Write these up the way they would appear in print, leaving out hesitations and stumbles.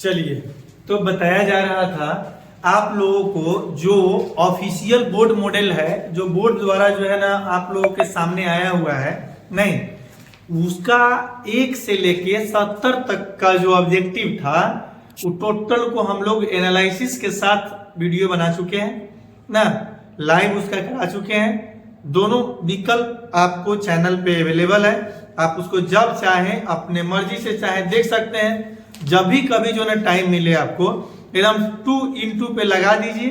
चलिए, तो बताया जा रहा था आप लोगों को जो ऑफिशियल बोर्ड मॉडल है, जो बोर्ड द्वारा जो है ना आप लोगों के सामने आया हुआ है, नहीं उसका 1 से लेके 70 तक का जो ऑब्जेक्टिव था वो टोटल को हम लोग एनालिसिस के साथ वीडियो बना चुके हैं ना, लाइव उसका करा चुके हैं। दोनों विकल्प आपको चैनल पे अवेलेबल है, आप उसको जब चाहें अपने मर्जी से चाहे देख सकते हैं। जब भी कभी जो ना टाइम मिले आपको एकदम 2x2 पे लगा दीजिए,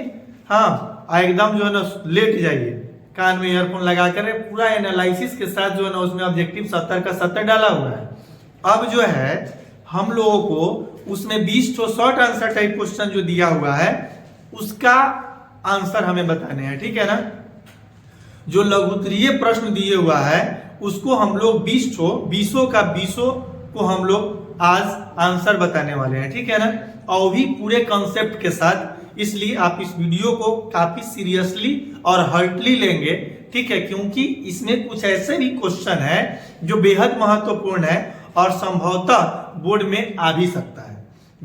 हाँ एकदम जो है ना लेट जाइए, कान में ईयरफोन लगा कर पूरा एनालिसिस के साथ जो है ना उसमें ऑब्जेक्टिव 70 का 70 डाला हुआ है। अब जो है हम लोगों को उसमें 20 तो शॉर्ट आंसर टाइप क्वेश्चन जो दिया हुआ है उसका आंसर हमें बताने हैं, ठीक है ना। जो लघुत्तरीय प्रश्न दिए हुआ है उसको हम लोग 20 का 20 को हम लोग आज आंसर बताने वाले हैं, ठीक है ना, और भी पूरे कॉन्सेप्ट के साथ। इसलिए आप इस वीडियो को काफी सीरियसली और हर्टली लेंगे, ठीक है, क्योंकि इसमें कुछ ऐसे भी क्वेश्चन है जो बेहद महत्वपूर्ण है और संभवतः बोर्ड में आ भी सकता है।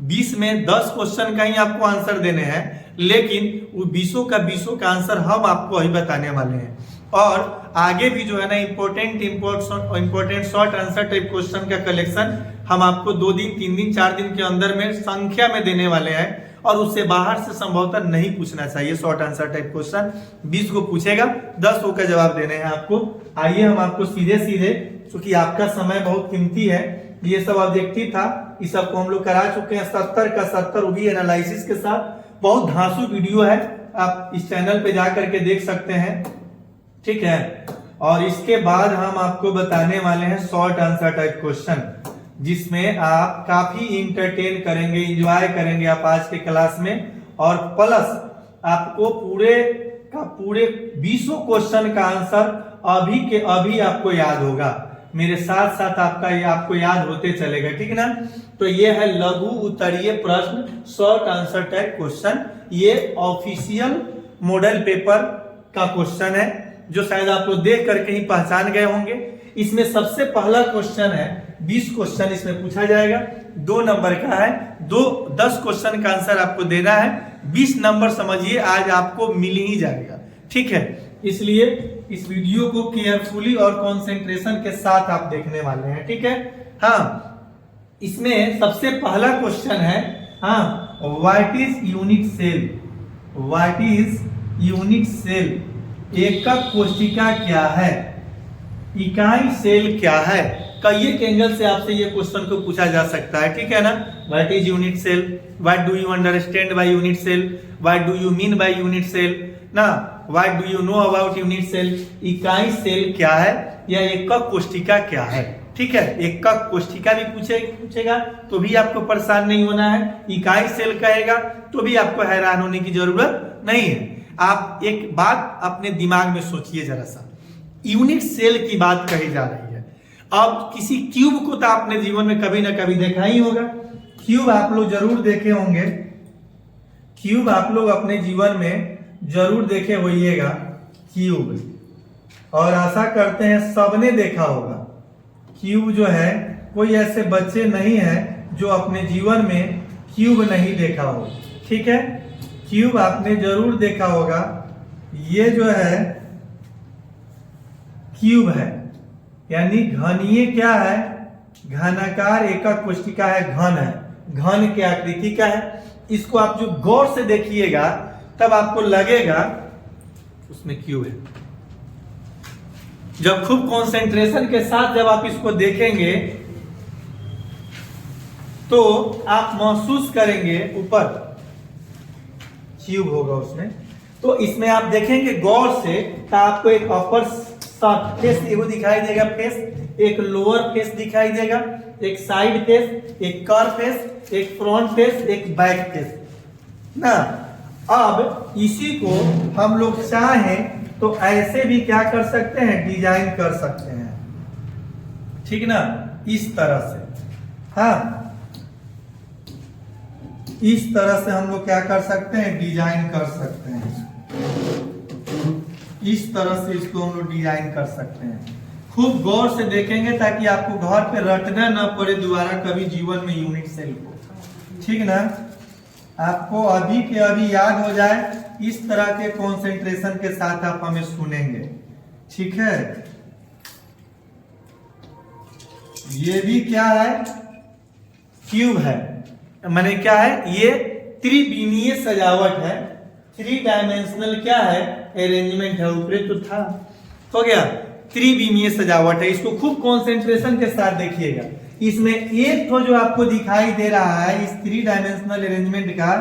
20 में 10 क्वेश्चन का ही आपको आंसर देने हैं, लेकिन वो 20 का 20 का आंसर हम आपको अभी बताने वाले हैं। और आगे भी जो है ना important short answer type question का कलेक्शन हम आपको 2 दिन 3 दिन 4 दिन के अंदर में संख्या में देने वाले हैं, और उससे बाहर से संभवतः नहीं पूछना चाहिए। शॉर्ट आंसर टाइप क्वेश्चन 20 को पूछेगा, 10 का जवाब देने हैं आपको। आइए हम आपको सीधे क्योंकि आपका समय बहुत कीमती है, ये सब ऑब्जेक्टिव था, इस सबको हम लोग करा चुके हैं 70 का 70, वो भी एनालिसिस के साथ। बहुत धांसू वीडियो है, आप इस चैनल पे जा करके देख सकते हैं, ठीक है। और इसके बाद हम आपको बताने वाले हैं शॉर्ट आंसर टाइप क्वेश्चन, जिसमें आप काफी इंटरटेन करेंगे, एंजॉय करेंगे आप आज के क्लास में। और प्लस आपको पूरे का पूरे 20 क्वेश्चन का आंसर अभी के अभी आपको याद होगा, मेरे साथ साथ आपको याद होते चलेगा, ठीक ना। तो ये है लघु उत्तरीय प्रश्न शॉर्ट आंसर टाइप क्वेश्चन, ये ऑफिशियल मॉडल पेपर का क्वेश्चन है जो शायद आप लोग देख करके ही पहचान गए होंगे। इसमें सबसे पहला क्वेश्चन है, 20 क्वेश्चन इसमें पूछा जाएगा, 2 नंबर का है, 10 क्वेश्चन का आंसर आपको देना है। 20 नंबर समझिए आज आपको मिल ही जाएगा, ठीक है। इसलिए इस वीडियो को केयरफुली और कंसंट्रेशन के साथ आप देखने वाले हैं, ठीक है। हाँ, इसमें सबसे पहला क्वेश्चन है, हाँ, what is unit cell, what is unit cell, एकक कोशिका क्या है, इकाई सेल क्या है। कई एक एंगल से आपसे ये क्वेश्चन को पूछा जा सकता है, ठीक है ना। What is unit cell, what do you understand by unit cell, what do you mean by unit cell ना, what do you know about unit cell, इकाई सेल क्या है या एकक कोशिका क्या है, ठीक है। एकक कोशिका भी पूछेगा तो भी आपको परेशान नहीं होना है, इकाई सेल कहेगा तो भी आपको हैरान होने की जरूरत नहीं है। आप एक बात अपने दिमाग में सोचिए जरा सा, यूनिट सेल की बात कही जा रही है। अब किसी क्यूब को तो आपने जीवन में कभी ना कभी देखा ही होगा, क्यूब आप लोग जरूर देखे होंगे, क्यूब आप लोग अपने जीवन में जरूर देखे होइएगा क्यूब, और आशा करते हैं सबने देखा होगा क्यूब। जो है कोई ऐसे बच्चे नहीं है जो अपने जीवन में क्यूब नहीं देखा हो, ठीक है। क्यूब आपने जरूर देखा होगा, ये जो है क्यूब है, यानी घनीय क्या है, घनाकार एकक कोशिका है, घन है, घन के आकृति का है। इसको आप जो गौर से देखिएगा तब आपको लगेगा उसमें क्यूब है। जब खूब कंसंट्रेशन के साथ जब आप इसको देखेंगे तो आप महसूस करेंगे ऊपर क्यूब होगा उसमें। तो इसमें आप देखेंगे गौर से तो आपको एक अपर फेस एगो दिखाई देगा, फेस एक लोअर फेस दिखाई देगा, एक साइड फेस, एक कर फेस, एक फ्रंट फेस, एक बैक फेस ना। अब इसी को हम लोग चाहें तो ऐसे भी क्या कर सकते हैं, डिजाइन कर सकते हैं, ठीक ना, इस तरह से। हाँ, इस तरह से हम लोग क्या कर सकते हैं, डिजाइन कर सकते हैं, इस तरह से इसको हम लोग डिजाइन कर सकते हैं। खूब गौर से देखेंगे ताकि आपको घर पे रटना न पड़े दोबारा कभी जीवन में यूनिट सेल को, ठीक ना, आपको अभी के अभी याद हो जाए, इस तरह के कंसंट्रेशन के साथ आप हमें सुनेंगे। ठीक है, ये भी क्या है, क्यूब है, माने क्या है, ये त्रिविमीय सजावट है, 3 डायमेंशनल क्या है, अरेंजमेंट है। ऊपर तो था, हो गया, त्रिविमीय सजावट है। इसको खूब कंसंट्रेशन के साथ देखिएगा। इसमें एक तो जो आपको दिखाई दे रहा है, इस 3 डायमेंशनल अरेंजमेंट का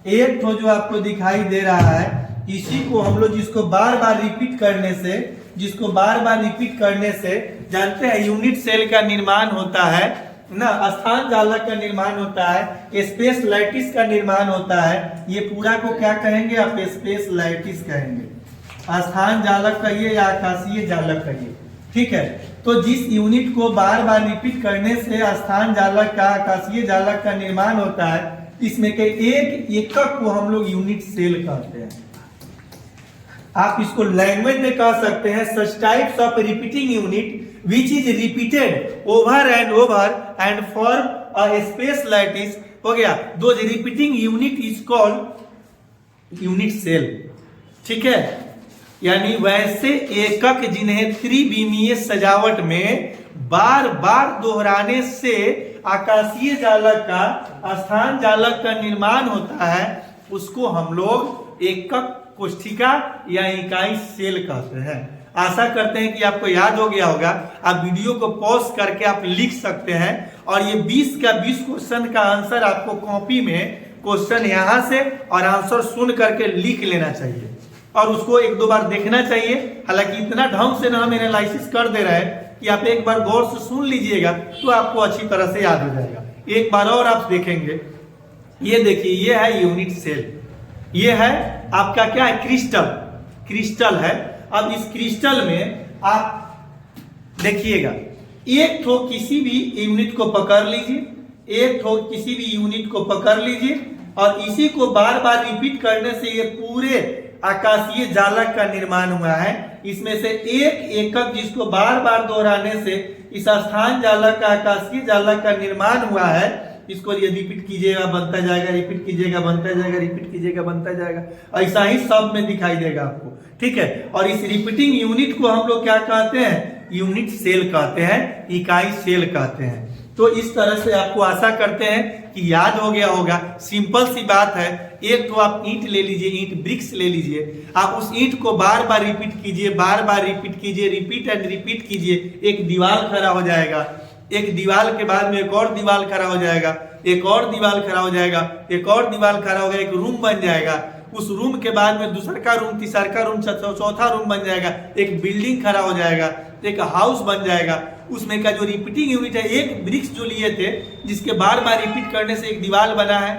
एक तो जो आपको दिखाई दे रहा है, इसी को हम लोग जिसको बार बार रिपीट करने से जानते हैं यूनिट सेल का निर्माण होता है ना, स्थान जालक का निर्माण होता है, स्पेस लैटिस का निर्माण होता है। ये पूरा को क्या कहेंगे आप, स्पेस लैटिस कहेंगे। स्थान जालक कहिए या आकाशीय जालक कहिए। ठीक है, तो जिस यूनिट को बार बार रिपीट करने से स्थान जालक का, आकाशीय जालक का निर्माण होता है, इसमें के एक एकक को हम लोग यूनिट सेल कहते हैं। आप इसको लैंग्वेज में कह सकते हैं, सच types of repeating unit which is repeated over and form a space lattice, हो गया, those repeating unit is called unit cell। ठीक है, यानी वैसे एकक जिन्हें त्रिविमीय सजावट में बार बार दोहराने से आकाशीय जालक का, स्थान जालक का निर्माण होता है, उसको हम लोग एकक कोष्ठिका या इकाई सेल कहते हैं। आशा करते हैं कि आपको याद हो गया होगा। आप वीडियो को पॉज करके आप लिख सकते हैं, और ये 20 का 20 क्वेश्चन का आंसर आपको कॉपी में क्वेश्चन यहां से और आंसर सुन करके लिख लेना चाहिए, और उसको 1-2 बार देखना चाहिए। हालांकि इतना ढंग से ना हम एनालिसिस कर दे रहे हैं कि आप एक बार गौर से सुन लीजिएगा तो आपको अच्छी तरह से याद हो जाएगा। एक बार और आप देखेंगे, ये देखिए, ये है यूनिट सेल, ये है आपका क्या है, क्रिस्टल है। अब इस क्रिस्टल में आप देखिएगा, एक ठो किसी भी यूनिट को पकड़ लीजिए, और इसी को बार बार रिपीट करने से ये पूरे आकाशीय जालक का निर्माण हुआ है। इसमें से एक एकक जिसको बार बार दोहराने से इस स्थान जालक का, आकाशीय जालक का निर्माण हुआ है, इसको ये रिपीट कीजिएगा बनता जाएगा, रिपीट कीजिएगा बनता जाएगा, रिपीट कीजिएगा बनता जाएगा, ऐसा ही सब में दिखाई देगा आपको। ठीक है, और इस रिपीटिंग यूनिट को हम लोग क्या कहते हैं, यूनिट सेल कहते हैं, इकाई सेल कहते हैं। तो इस तरह से आपको आशा करते हैं कि याद हो गया होगा। सिंपल सी बात है, एक तो आप ईंट ले लीजिए, ईंट ब्रिक्स ले लीजिए, आप उस ईंट को बार बार रिपीट कीजिए, रिपीट एंड रिपीट कीजिए, एक दीवार खड़ा हो जाएगा, एक दीवार के बाद में एक और दीवार खड़ा हो जाएगा, एक और दीवार खड़ा हो जाएगा, एक और दीवार खड़ा हो गया, एक रूम बन जाएगा, उस रूम के बाद में दूसरा का रूम, तीसरा का रूम, चौथा रूम बन जाएगा, एक बिल्डिंग खड़ा हो जाएगा, एक हाउस बन जाएगा। उसमें का जो रिपीटिंग यूनिट है, एक ब्रिक्स जो लिए थे जिसके बार बार रिपीट करने से एक दीवार बना है,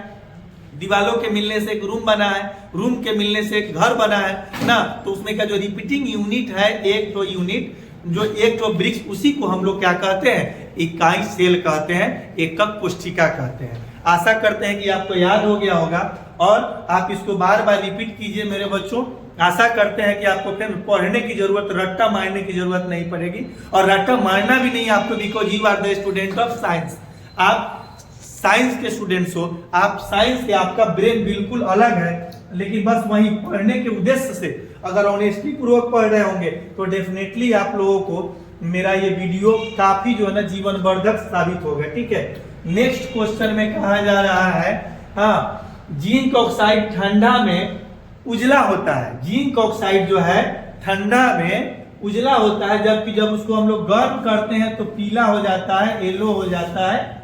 दीवालों के मिलने से एक रूम बना है, रूम के मिलने से एक घर बना है ना। तो उसमें का जो रिपीटिंग यूनिट है, एक तो यूनिट जो एक तो ब्रिक्स, उसी को हम लोग क्या कहते हैं, इकाई सेल कहते हैं, एकक कोष्ठिका कहते हैं। आशा करते हैं कि आपको याद हो गया होगा, और आप इसको बार बार रिपीट कीजिए मेरे बच्चों। आशा करते हैं कि आपको फिर पढ़ने की जरूरत, रट्टा मारने की जरूरत नहीं पड़ेगी, और रट्टा मारना भी नहीं आपको, because you are the student of science. आप साइंस के स्टूडेंट्स हो, आप साइंस से, आपका ब्रेन बिल्कुल अलग है, लेकिन बस वही पढ़ने के उद्देश्य से अगर ऑनेस्टी पूर्वक पढ़ रहे होंगे तो डेफिनेटली आप लोगों को मेरा ये वीडियो काफी जो है ना जीवनवर्धक साबित होगा। ठीक है, नेक्स्ट क्वेश्चन में कहा जा रहा है, हाँ, जिंक ऑक्साइड ठंडा में उजला होता है। जिंक ऑक्साइड जो है ठंडा में उजला होता है, जबकि जब उसको हम लोग गर्म करते हैं तो पीला हो जाता है, येलो हो जाता है।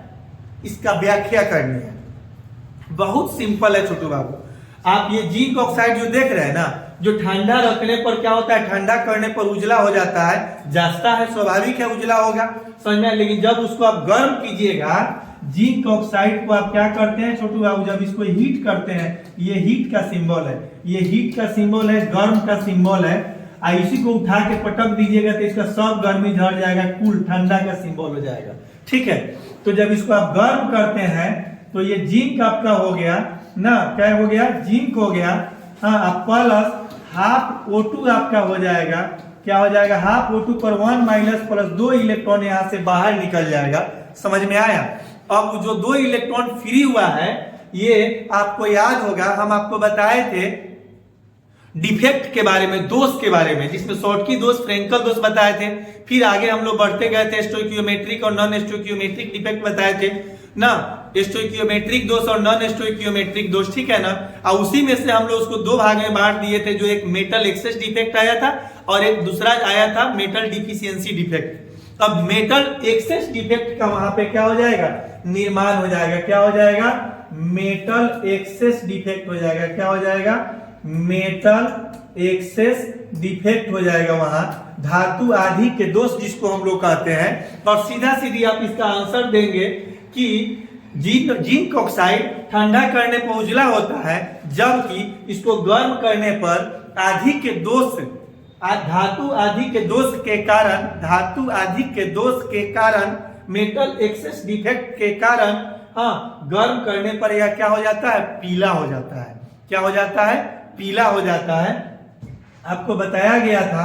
इसका व्याख्या करनी है, बहुत सिंपल है छोटू बाबू। आप ये जिंक ऑक्साइड जो देख रहे हैं ना, जो ठंडा रखने पर क्या होता है, ठंडा करने पर उजला हो जाता है, जाता है, स्वाभाविक है उजला होगा, समझ में। लेकिन जब उसको आप गर्म कीजिएगा, जिंक ऑक्साइड को आप क्या करते हैं छोटू बाबू, जब इसको हीट करते हैं, ये हीट का सिंबल है, ये हीट का सिंबल है, गर्म का सिंबल है। इसी को उठा के पटक दीजिएगा तो इसका सब गर्मी झड़ जाएगा, कूल ठंडा का सिंबल हो जाएगा। ठीक है, तो जब इसको आप गर्म करते हैं तो ये जिंक आपका हो गया ना, क्या हो गया, जिंक हो गया, हाँ, प्लस हाफ O2 आपका हो जाएगा, क्या हो जाएगा, हाफ O2 पर 1 माइनस प्लस 2 इलेक्ट्रॉन यहां से बाहर निकल जाएगा। समझ में आया। अब जो 2 इलेक्ट्रॉन फ्री हुआ है, ये आपको याद होगा हम आपको बताए थे डिफेक्ट के बारे में, दोष के बारे में, जिसमें शॉर्टकी दोष, फ्रेंकल दोष बताए थे। फिर आगे हम लोग बढ़ते गए थे, स्टोइकियोमेट्रिक और नॉन स्टोइकियोमेट्रिक डिफेक्ट बताए थे ना, स्टोइकियोमेट्रिक दोष और नॉन स्टोइकियोमेट्रिक दोष, ठीक है ना। और उसी में से हम लोग उसको 2 भाग में बांट दिए थे, जो एक मेटल एक्सेस डिफेक्ट आया था और एक दूसरा आया था मेटल डिफिशियंसी डिफेक्ट। अब मेटल एक्सेस डिफेक्ट का वहां पे क्या हो जाएगा, निर्माण हो जाएगा। क्या हो जाएगा, मेटल एक्सेस डिफेक्ट हो जाएगा। क्या हो जाएगा, मेटल एक्सेस डिफेक्ट हो जाएगा वहां, धातु आदि के दोष जिसको हम लोग कहते हैं। और सीधा सीधी आप इसका आंसर देंगे कि जिंक ऑक्साइड ठंडा करने पर उजला होता है, जबकि इसको गर्म करने पर आदि के दोष, धातु आदि के दोष के कारण, धातु आदि के दोष के कारण, मेटल एक्सेस डिफेक्ट के कारण, हाँ, गर्म करने पर यह क्या हो जाता है, पीला हो जाता है। क्या हो जाता है, पीला हो जाता है। आपको बताया गया था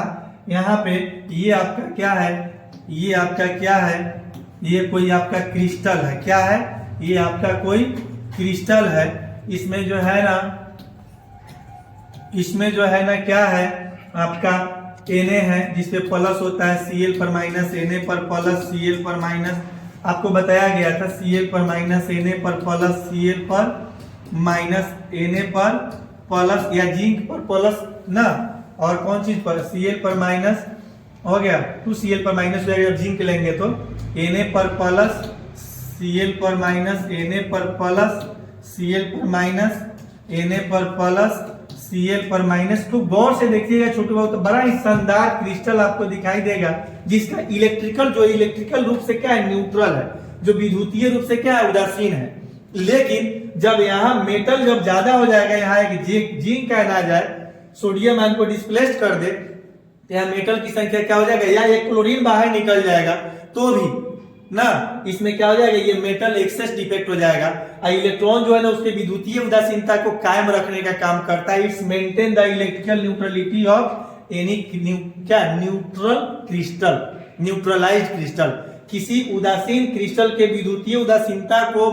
यहाँ पे, ये आपका क्या है, ये आपका क्या है, ये कोई आपका क्रिस्टल है। क्या है, ये आपका कोई क्रिस्टल है। इसमें जो है ना, इसमें जो है ना क्या है, आपका Na है, जिसपे प्लस होता है Cl पर माइनस, Na पर प्लस, Cl पर माइनस। आपको बताया गया था Cl पर माइनस, Na पर प्लस, Cl पर माइनस, Na पर प्लस, या जिंक पर प्लस ना, और कौन चीज पर, Cl पर माइनस हो गया, 2Cl पर माइनस हो जाएगा। जिंक लेंगे तो Na पर प्लस, Cl पर माइनस, Na पर प्लस, Cl पर माइनस, Na पर प्लस, Cl पर माइनस। तो गौर से देखिएगा छोटे बहुत, तो बड़ा ही शानदार क्रिस्टल आपको दिखाई देगा, जिसका इलेक्ट्रिकल, जो इलेक्ट्रिकल रूप से क्या है, न्यूट्रल है, जो विद्युतीय रूप से क्या है, उदासीन है। लेकिन जब यहाँ मेटल जब ज्यादा हो जाएगा, यहाँ एक जिंक आयन आ जाए, सोडियम आयन को डिस्प्लेस कर दे, यहाँ मेटल की संख्या क्या हो जाएगा, या एक क्लोरीन बाहर निकल जाएगा तो भी ना, इसमें क्या हो जाएगा, ये मेटल एक्सेस डिफेक्ट हो जाएगा। और इलेक्ट्रॉन जो है ना, उसके विद्युतीय उदासीनता को कायम रखने का काम करता है। It's maintain the electrical neutrality of any क्या, न्यूट्रल क्रिस्टल, न्यूट्रलाइज्ड क्रिस्टल। किसी उदासीन क्रिस्टल के विद्युतीय उदासीनता को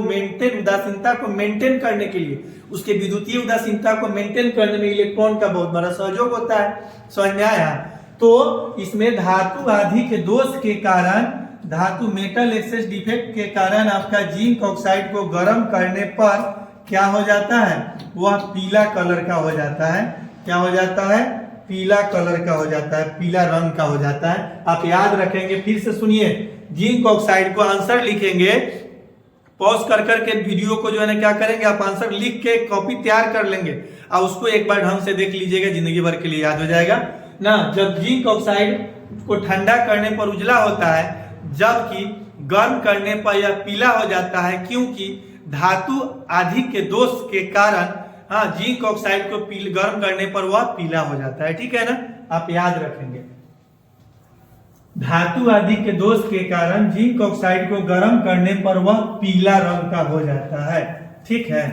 मेंटेन करने के लिए, उसके विद्युतीय उदासीनता को मेंटेन करने में इलेक्ट्रॉन का बहुत बड़ा सहयोग होता है। समझ में आया। तो इसमें धातु आदि के दोष के कारण, धातु मेटल एक्सेस डिफेक्ट के कारण आपका जिंक ऑक्साइड को गर्म करने पर क्या हो जाता है, वह पीला कलर का हो जाता है। क्या हो जाता है, पीला कलर का हो जाता है, पीला रंग का हो जाता है। आप याद रखेंगे, फिर से सुनिए, जिंक ऑक्साइड को आंसर लिखेंगे, पॉज कर करके वीडियो को जो है ना क्या करेंगे, आप आंसर लिख के कॉपी तैयार कर लेंगे और उसको एक बार ढंग से देख लीजिएगा, जिंदगी भर के लिए याद हो जाएगा ना। जब जिंक ऑक्साइड को ठंडा करने पर उजला होता है, जबकि गर्म करने पर यह पीला हो जाता है, क्योंकि धातु आदि के दोष के कारण, हाँ, जिंक ऑक्साइड को गर्म करने पर वह पीला हो जाता है। ठीक है ना, आप याद रखेंगे, धातु आदि के दोष के कारण जिंक ऑक्साइड को गर्म करने पर वह पीला रंग का हो जाता है। ठीक है,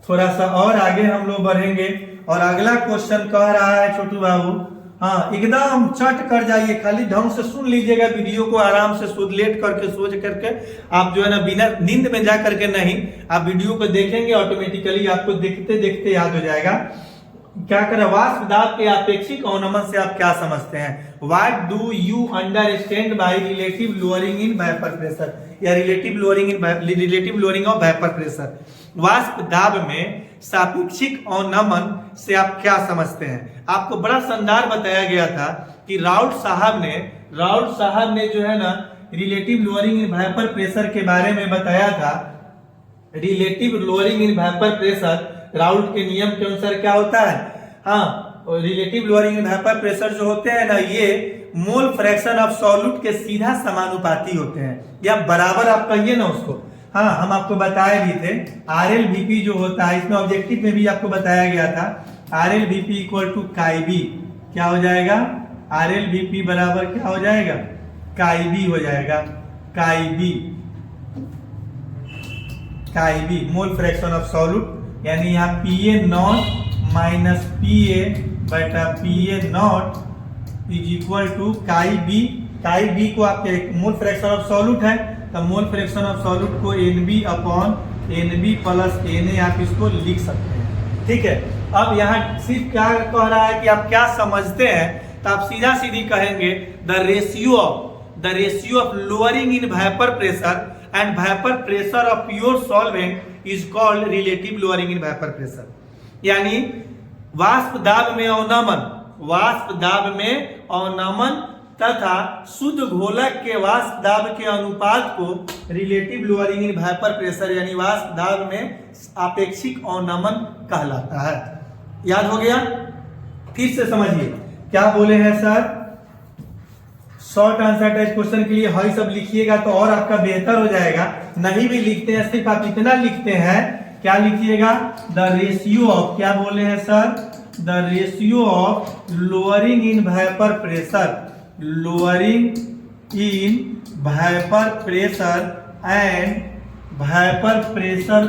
थोड़ा सा और आगे हम लोग बढ़ेंगे और अगला क्वेश्चन कह रहा है छोटू बाबू, हाँ, एकदम चट कर जाइए, खाली ढंग से सुन लीजिएगा वीडियो को, आराम से लेट करके सोच करके, आप जो है ना बिना नींद में जा करके नहीं, आप वीडियो को देखेंगे, ऑटोमेटिकली आपको देखते देखते याद हो जाएगा। क्या करें, वाष्प दाब के अपेक्षिक अवनमन से आप क्या समझते हैं? What do you understand by relative lowering in vapour pressure, या relative lowering of vapour pressure. वाष्प दाब में सापेक्षिक अवनमन से आप क्या समझते हैं? आपको बड़ा शानदार बताया गया था कि राउट साहब ने जो है ना relative lowering in vapour pressure के बारे में बताया था। Relative lowering in vapour pressure Raoult के नियम के अनुसार क्या होता है, हाँ, relative lowering in vapour pressure जो होते हैं ना, ये मोल फ्रैक्शन ऑफ सॉल्यूट के सीधा समानुपाती होते हैं, या बराबर आप कहिए ना उसको। हाँ, हम आपको बताए भी थे RLVP जो होता है, इसमें ऑब्जेक्टिव में भी आपको बताया गया था, RLVP इक्वल टू काई-बी। क्या हो जाएगा, RLVP बराबर क्या हो जाएगा, काई-बी हो जाएगा, chi B mole fraction of solute, यानी यहाँ PA नॉट माइनस PA बटा PA naught is equal to chi B. Chi B को आपके मोल फ्रैक्शन ऑफ सॉल्यूट है, तो मोल फ्रैक्शन ऑफ सॉल्यूट को NB upon NB plus Na आप इसको लिख सकते हैं। ठीक है, अब यहाँ सिर्फ क्या कह रहा है कि आप क्या समझते हैं, तो आप सीधा सीधी कहेंगे the ratio of lowering in vapour pressure and vapour pressure of pure solvent is called relative lowering in vapour pressure. यानी वाष्प दाब में अवनमन तथा शुद्ध घोलक के वाष्प दाब के अनुपात को relative lowering in vapour pressure यानी वाष्प दाब में आपेक्षिक अवनमन कहलाता है। याद हो गया? फिर से समझिए क्या बोले हैं sir. Short answer type question के लिए हाई सब लिखिएगा तो और आपका बेहतर हो जाएगा। नहीं भी लिखते हैं, सिर्फ आप इतना लिखते हैं, क्या लिखिएगा, द रेशियो ऑफ, क्या बोले हैं sir, the ratio of lowering in vapour pressure, lowering in vapour pressure and vapour pressure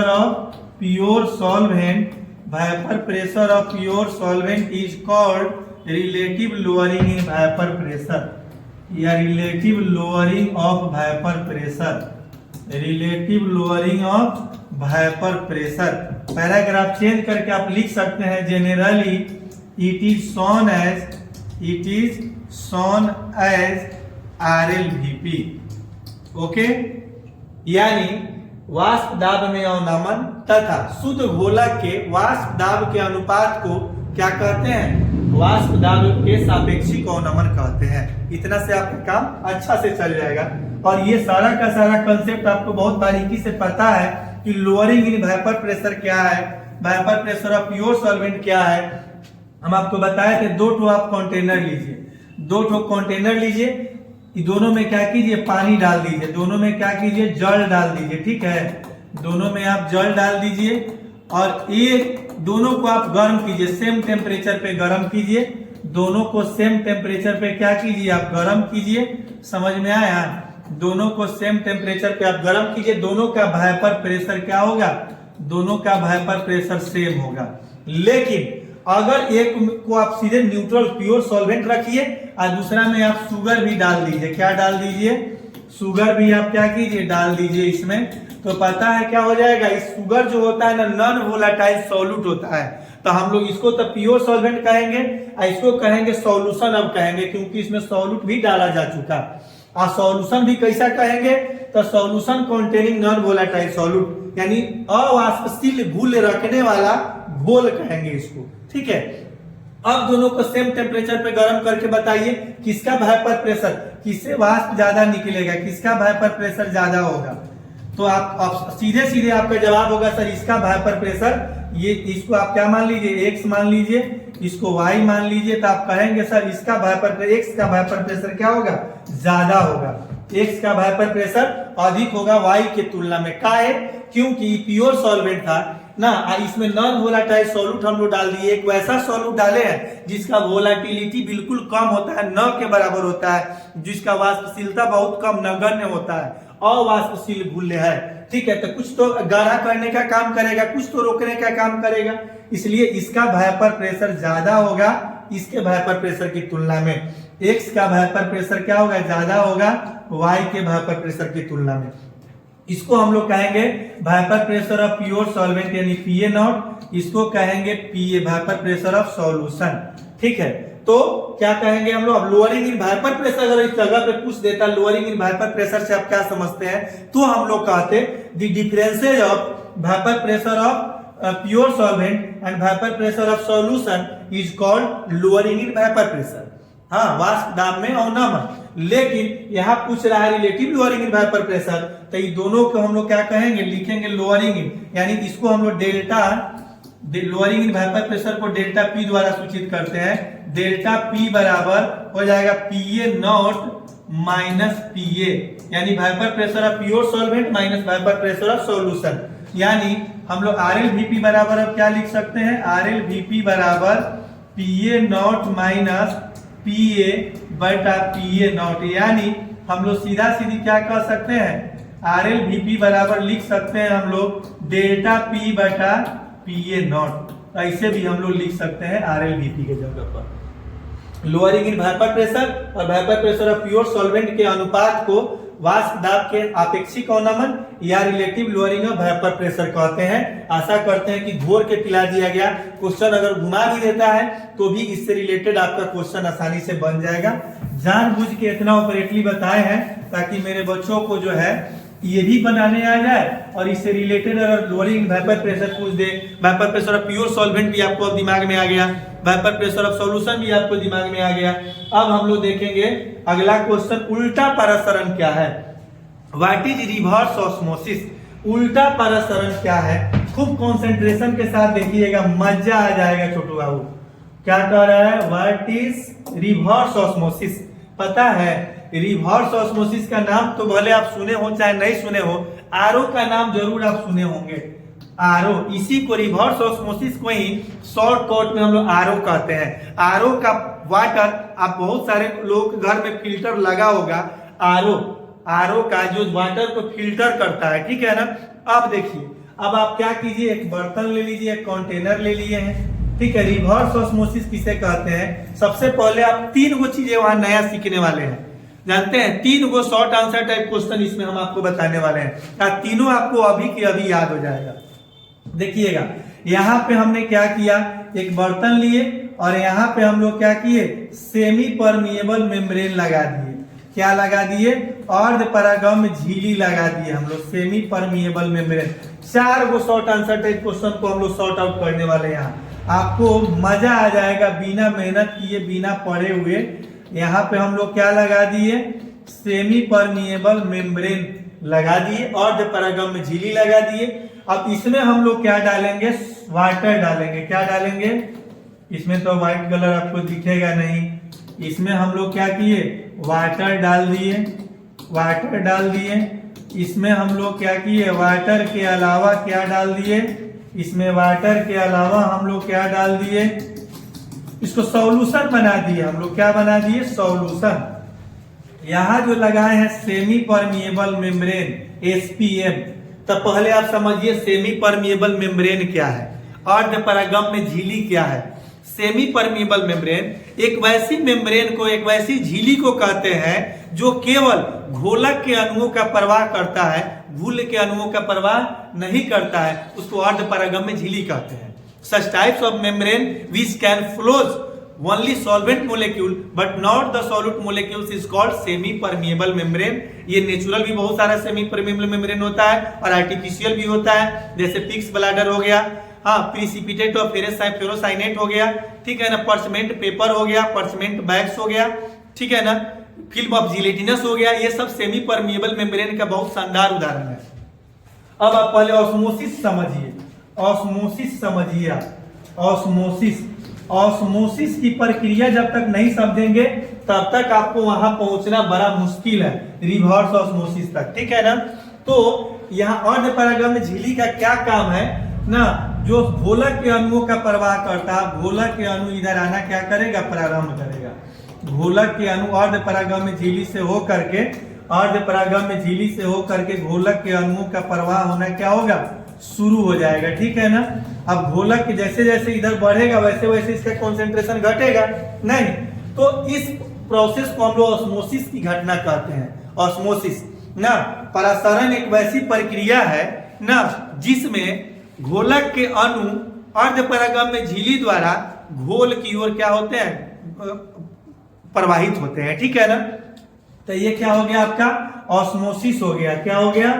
of pure solvent, vapour pressure of pure solvent is called relative lowering in vapour pressure या relative lowering of vapour pressure, relative lowering of vapour pressure. Paragraph change करके आप लिख सकते हैं generally it is shown as RLVP। Okay, यानी वाष्प दाब में अवनमन तथा शुद्ध घोलक के वाष्प दाब के अनुपात को क्या कहते हैं, वाष्प दाब के सापेक्षिक अवनमन कहते हैं। इतना से आपका काम अच्छा से चल जाएगा। और ये सारा का सारा कंसेप्ट आपको बहुत बारीकी से पता है कि लोअरिंग इन वेपर प्रेशर क्या है, vapour pressure of pure solvent क्या है। हम आपको बताए थे दो ठो आप कंटेनर लीजिए, दो ठो कंटेनर लीजिए, दोनों में क्या कीजिए, पानी डाल दीजिए, दोनों में क्या कीजिए, जल डाल दीजिए। ठीक है, दोनों में आप जल डाल दीजिए और ये दोनों को आप गर्म कीजिए, सेम टेम्परेचर पे गर्म कीजिए, दोनों को सेम टेम्परेचर पे क्या कीजिए, आप गर्म कीजिए। समझ में आया? दोनों को सेम टेम्परेचर पे आप गर्म कीजिए, दोनों का वेपर प्रेशर क्या होगा, दोनों का वेपर प्रेशर सेम होगा। लेकिन अगर एक को आप सीधे न्यूट्रल प्योर सॉल्वेंट रखिए और दूसरा में आप शुगर भी डाल दीजिए, क्या डाल दीजिए, शुगर भी आप क्या कीजिए, डाल दीजिए इसमें, तो पता है क्या हो जाएगा, इस शुगर जो होता है ना नॉन वोलेटाइल सॉल्यूट होता है, तो हम लोग इसको तो प्योर सॉल्वेंट कहेंगे और इसको कहेंगे सॉल्यूशन अब कहेंगे, क्योंकि इसमें सॉल्यूट भी डाला जा चुका। और सॉल्यूशन भी कैसा कहेंगे, तो solution containing non volatile solute यानी अवाष्पशील घुल रखने वाला घोल कहेंगे इसको। ठीक है, अब दोनों को सेम टेम्परेचर पे गर्म करके बताइए किसका वेपर प्रेशर, किससे वाष्प ज्यादा निकलेगा, किसका वेपर प्रेशर ज्यादा होगा। तो आप सीधे सीधे आपका जवाब होगा सर इसका वेपर प्रेशर, ये इसको आप क्या मान लीजिए, x मान लीजिए, इसको y मान लीजिए, तो आप कहेंगे सर इसका x का वेपर प्रेशर क्या होगा, ज्यादा होगा, x का वेपर प्रेशर अधिक होगा y के तुलना में। काहे? क्योंकि प्योर सॉल्वेंट था ना, इसमें नॉन वोलेटाइल सॉल्यूट हम लोग डाल दिए, एक वैसा सॉल्यूट डाले हैं जिसका वोलेटिलिटी बिल्कुल कम होता है, न के बराबर होता है, जिसका वाष्पशीलता बहुत कम नगण्य होता है, अवाष्पशील घुल्य है। ठीक है, तो कुछ तो गाढ़ा करने का काम करेगा, कुछ तो रोकने का काम करेगा, इसलिए इसका वेपर प्रेशर ज्यादा होगा इसके वेपर प्रेशर की तुलना में। x का वेपर प्रेशर क्या होगा, ज्यादा होगा y के वेपर प्रेशर की तुलना में। इसको हम लोग कहेंगे vapour pressure of pure solvent यानी PA0, इसको कहेंगे PA vapour pressure of solution. ठीक है, तो क्या कहेंगे हम लोग, अब लोअरिंग इन वेपर प्रेशर अगर इस जगह पे पूछ देता लोअरिंग इन वेपर प्रेशर से आप क्या समझते हैं, तो हम लोग कहते the differences of vapour pressure of pure solvent and vapour pressure of solution is called lowering in vapour pressure. हाँ, वाष्प दाब में अवनमन। लेकिन यहाँ पूछ रहा है relative lowering in vapour pressure, तो ये दोनों को हम लोग क्या कहेंगे, लिखेंगे लोअरिंग इन, यानी इसको हम लोग delta, lowering in vapour pressure को डेल्टा P द्वारा सूचित करते हैं। डेल्टा P बराबर हो जाएगा PA0 माइनस PA, यानी vapour pressure of pure solvent minus vapour pressure of solution. यानी हम लोग RLVP बराबर अब क्या लिख सकते हैं, RLVP बराबर PA0 माइनस PA बटा PA0, यानी हम लोग सीधा सीधी क्या कह सकते हैं, RLVP बराबर लिख सकते हैं हम लोग डेल्टा P बटा PA0। ऐसे भी हम लोग लिख सकते हैं RLVP के जगह पर। लोअरिंग इन वेपर प्रेशर और vapour pressure of pure solvent के अनुपात को वाष्प दाब के आपेक्षिक अवनमन या relative lowering of vapour pressure कहते हैं। आशा करते हैं कि घोर के पिला दिया गया क्वेश्चन अगर घुमा भी देता है तो भी इससे रिलेटेड आपका क्वेश्चन आसानी से बन जाएगा। जानबूझ के इतना ऑपरेटली बताए हैं ताकि मेरे बच्चों को जो है ये भी बनाने आ जाए और इससे रिलेटेड अगर लोअरिंग वेपर प्रेशर पूछ दे, vapour pressure of pure solvent भी आपको दिमाग में आ गया, वेपर प्रेशर ऑफ सॉल्यूशन भी आपको दिमाग में आ गया। अब हम लोग देखेंगे अगला क्वेश्चन, उल्टा परासरण क्या है? What is reverse osmosis? उल्टा परासरण क्या है? खूब कंसंट्रेशन के साथ देखिएगा, मजा आ जाएगा छोटू बाबू। क्या कह रहा है? What is reverse osmosis? पता है रिवर्स ऑस्मोसिस का नाम तो भले आप सुने हो चाहे नहीं सुने हो, आरओ का नाम जरूर आप सुने होंगे। आरओ, इसी को रिवर्स ऑस्मोसिस को ही शॉर्टकट में हम लोग आरओ कहते हैं। आरओ का वाटर, आप बहुत सारे लोग घर में फिल्टर लगा होगा, आरओ का जो वाटर को फिल्टर करता है, ठीक है ना। अब देखिए, अब आप क्या कीजिए, एक बर्तन ले लीजिए, एक कंटेनर ले लिए हैं, ठीक है। रिवर्स ऑस्मोसिस किसे कहते हैं? सबसे पहले आप 3 गो चीजें वहां नया सीखने वाले हैं, जानते हैं? 3 गो शॉर्ट आंसर टाइप क्वेश्चन इसमें हम आपको बताने वाले हैं, तीनों आपको अभी के अभी याद हो जाएगा। देखिएगा, यहाँ पे हमने क्या किया, एक बर्तन लिए और यहाँ पे हम लोग क्या किए, सेमी परमिएबल मेम्ब्रेन लगा दिए। क्या लगा दिए? अर्ध परागम झिल्ली लगा दिए हम लोग, सेमी परमिएबल मेम्ब्रेन। 4 गो शॉर्ट आंसर टाइप क्वेश्चन को हम लोग सॉर्ट आउट करने वाले हैं। यहाँ आपको मजा आ जाएगा बिना मेहनत किए, बिना पढ़े हुए। यहाँ पे हम लोग क्या लगा दिए, सेमी परमिएबल मेम्ब्रेन लगा दिए, अर्ध परागम में झिल्ली लगा दिए। अब इसमें हम लोग क्या डालेंगे, वाटर डालेंगे। क्या डालेंगे? इसमें तो व्हाइट कलर आपको दिखेगा नहीं, इसमें हम लोग क्या किए, वाटर डाल दिए, वाटर डाल दिए। इसमें हम लोग क्या किए, वाटर के अलावा क्या डाल दिए, इसमें वाटर के अलावा हम लोग क्या डाल दिए, इसको सॉल्यूशन बना दिए हम लोग। क्या बना दिए? सॉल्यूशन। यहां जो लगाए हैं सेमी परमिएबल मेम्ब्रेन, एसपीएम। तो पहले आप समझिए सेमी परमिएबल मेम्ब्रेन क्या है, अर्ध परागम में झिल्ली क्या है। सेमी परमिएबल मेम्ब्रेन एक वैसी मेम्ब्रेन को, एक वैसी झिल्ली को कहते हैं जो केवल घोलक के अणुओं का प्रवाह करता है, घुल के अणुओं का प्रवाह नहीं करता है, उसको अर्ध परागम में झिल्ली कहते हैं। Such types of membrane which can flows only solvent molecule but not the solute molecules is called semi permeable membrane। ये नेचुरल भी बहुत सारा सेमी परमिएबल मेम्ब्रेन होता है और आर्टिफिशियल भी होता है, जैसे पिक्स ब्लैडर हो गया, हाँ, प्रिसिपिटेट ऑफ फेरोसाइनेट हो गया, ठीक है ना, पर्चमेंट पेपर हो गया, पर्चमेंट बैग्स हो गया, ठीक है ना, फिल्म ऑफ जिलेटिनस हो गया। ये सब सेमी परमिएबल मेम्ब्रेन का बहुत शानदार उदाहरण है। अब आप पहले ऑस्मोसिस समझिए, ऑस्मोसिस समझिए आप। ऑस्मोसिस की प्रक्रिया जब तक नहीं समझेंगे तब तक आपको वहां पहुंचना बड़ा मुश्किल है, रिवर्स ऑस्मोसिस तक, ठीक है ना। तो यहाँ अर्ध परागम झिल्ली का क्या काम है ना, जो घोलक के अणुओं का प्रवाह करता है, घोलक के अणु इधर आना क्या करेगा, प्रारंभ करेगा। घोलक के अणु अर्ध परागम झिल्ली से हो करके, अर्ध परागम में झिल्ली से हो करके घोलक के अणुओं का प्रवाह होना क्या होगा, शुरू हो जाएगा, ठीक है ना। अब घोलक जैसे जैसे इधर बढ़ेगा वैसे वैसे इसका कंसंट्रेशन घटेगा नहीं, तो इस प्रोसेस को हम लोग ऑस्मोसिस की घटना कहते हैं। ऑस्मोसिस ना, परासरण एक वैसी प्रक्रिया है ना जिसमें घोलक के अणु अर्ध परागम में झिल्ली द्वारा घोल की ओर क्या होते हैं, प्रवाहित होते हैं, ठीक है ना। तो ये क्या हो गया आपका, ऑस्मोसिस हो गया। क्या हो गया,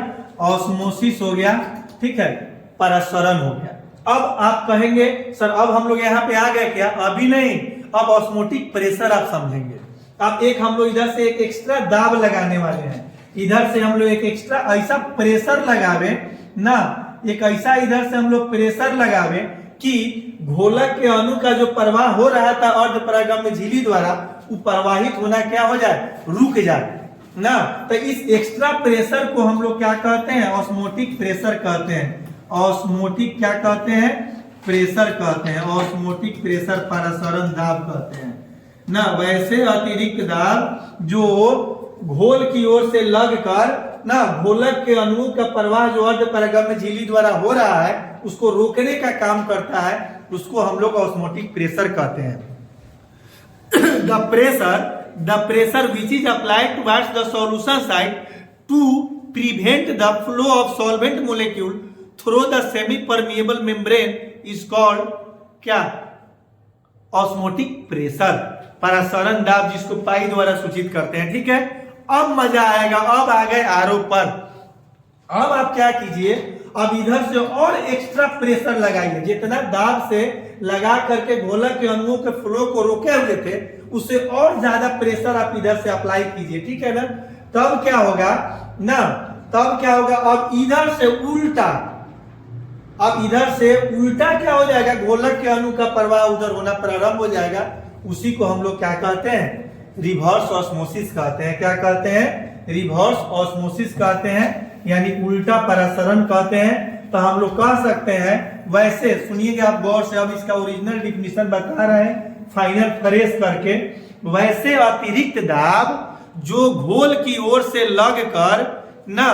ऑस्मोसिस हो गया, ठीक है, परासरण हो गया। अब आप कहेंगे सर अब हम लोग यहाँ पे आ गए क्या, अभी नहीं, अब ऑस्मोटिक प्रेशर आप समझेंगे। अब एक हम लोग इधर से एक एक्स्ट्रा दाब लगाने वाले हैं, इधर से हम लोग एक एक्स्ट्रा ऐसा प्रेशर लगावे ना, एक ऐसा इधर से हम लोग प्रेशर लगावे कि घोलक के अणु का जो प्रवाह हो रहा था अर्ध परागम में झिल्ली द्वारा, वो प्रवाहित होना क्या हो जाए, रुक जाए ना। तो इस एक्स्ट्रा प्रेशर को हम लोग क्या कहते हैं, ऑस्मोटिक प्रेशर कहते हैं। ऑस्मोटिक क्या कहते हैं, प्रेशर कहते हैं। ऑस्मोटिक प्रेशर परासरण दाब कहते हैं ना। वैसे अतिरिक्त दाब जो घोल की ओर से लगकर ना घोलक के अणुओं का प्रवाह जो अर्ध परागम में झिल्ली द्वारा हो रहा है उसको रोकने का काम करता है, उसको हम लोग ऑस्मोटिक प्रेशर कहते हैं। the pressure which is applied towards the solution side to prevent the flow of solvent molecule through the semi permeable membrane is called क्या? ऑस्मोटिक प्रेशर, परासरण दाब, जिसको पाई द्वारा सूचित करते हैं। ठीक है, अब मजा आएगा। अब आ गए आरओ पर। अब आप क्या कीजिए, अब इधर से और एक्स्ट्रा प्रेशर लगाइए, जितना दाब से लगा करके घोलक के अणुओं के फ्लो को रोके हुए थे उससे और ज्यादा प्रेशर आप इधर से अप्लाई कीजिए। ठीक है ना, तब क्या होगा ना, तब क्या होगा, अब इधर से उल्टा, अब इधर से उल्टा क्या हो जाएगा, घोलक के अणु का प्रवाह उधर होना प्रारंभ हो जाएगा। उसी को हम लोग क्या कहते हैं, रिवर्स ऑस्मोसिस कहते हैं। क्या कहते हैं, रिवर्स ऑस्मोसिस कहते हैं, यानी उल्टा परासरण कहते हैं। तो हम लोग कह सकते हैं, वैसे सुनिएगा आप गौर से, अब इसका ओरिजिनल डिफिनीशन बता रहे हैं फाइनल फ्रेश करके। वैसे अतिरिक्त दाब जो घोल की ओर से लग कर ना,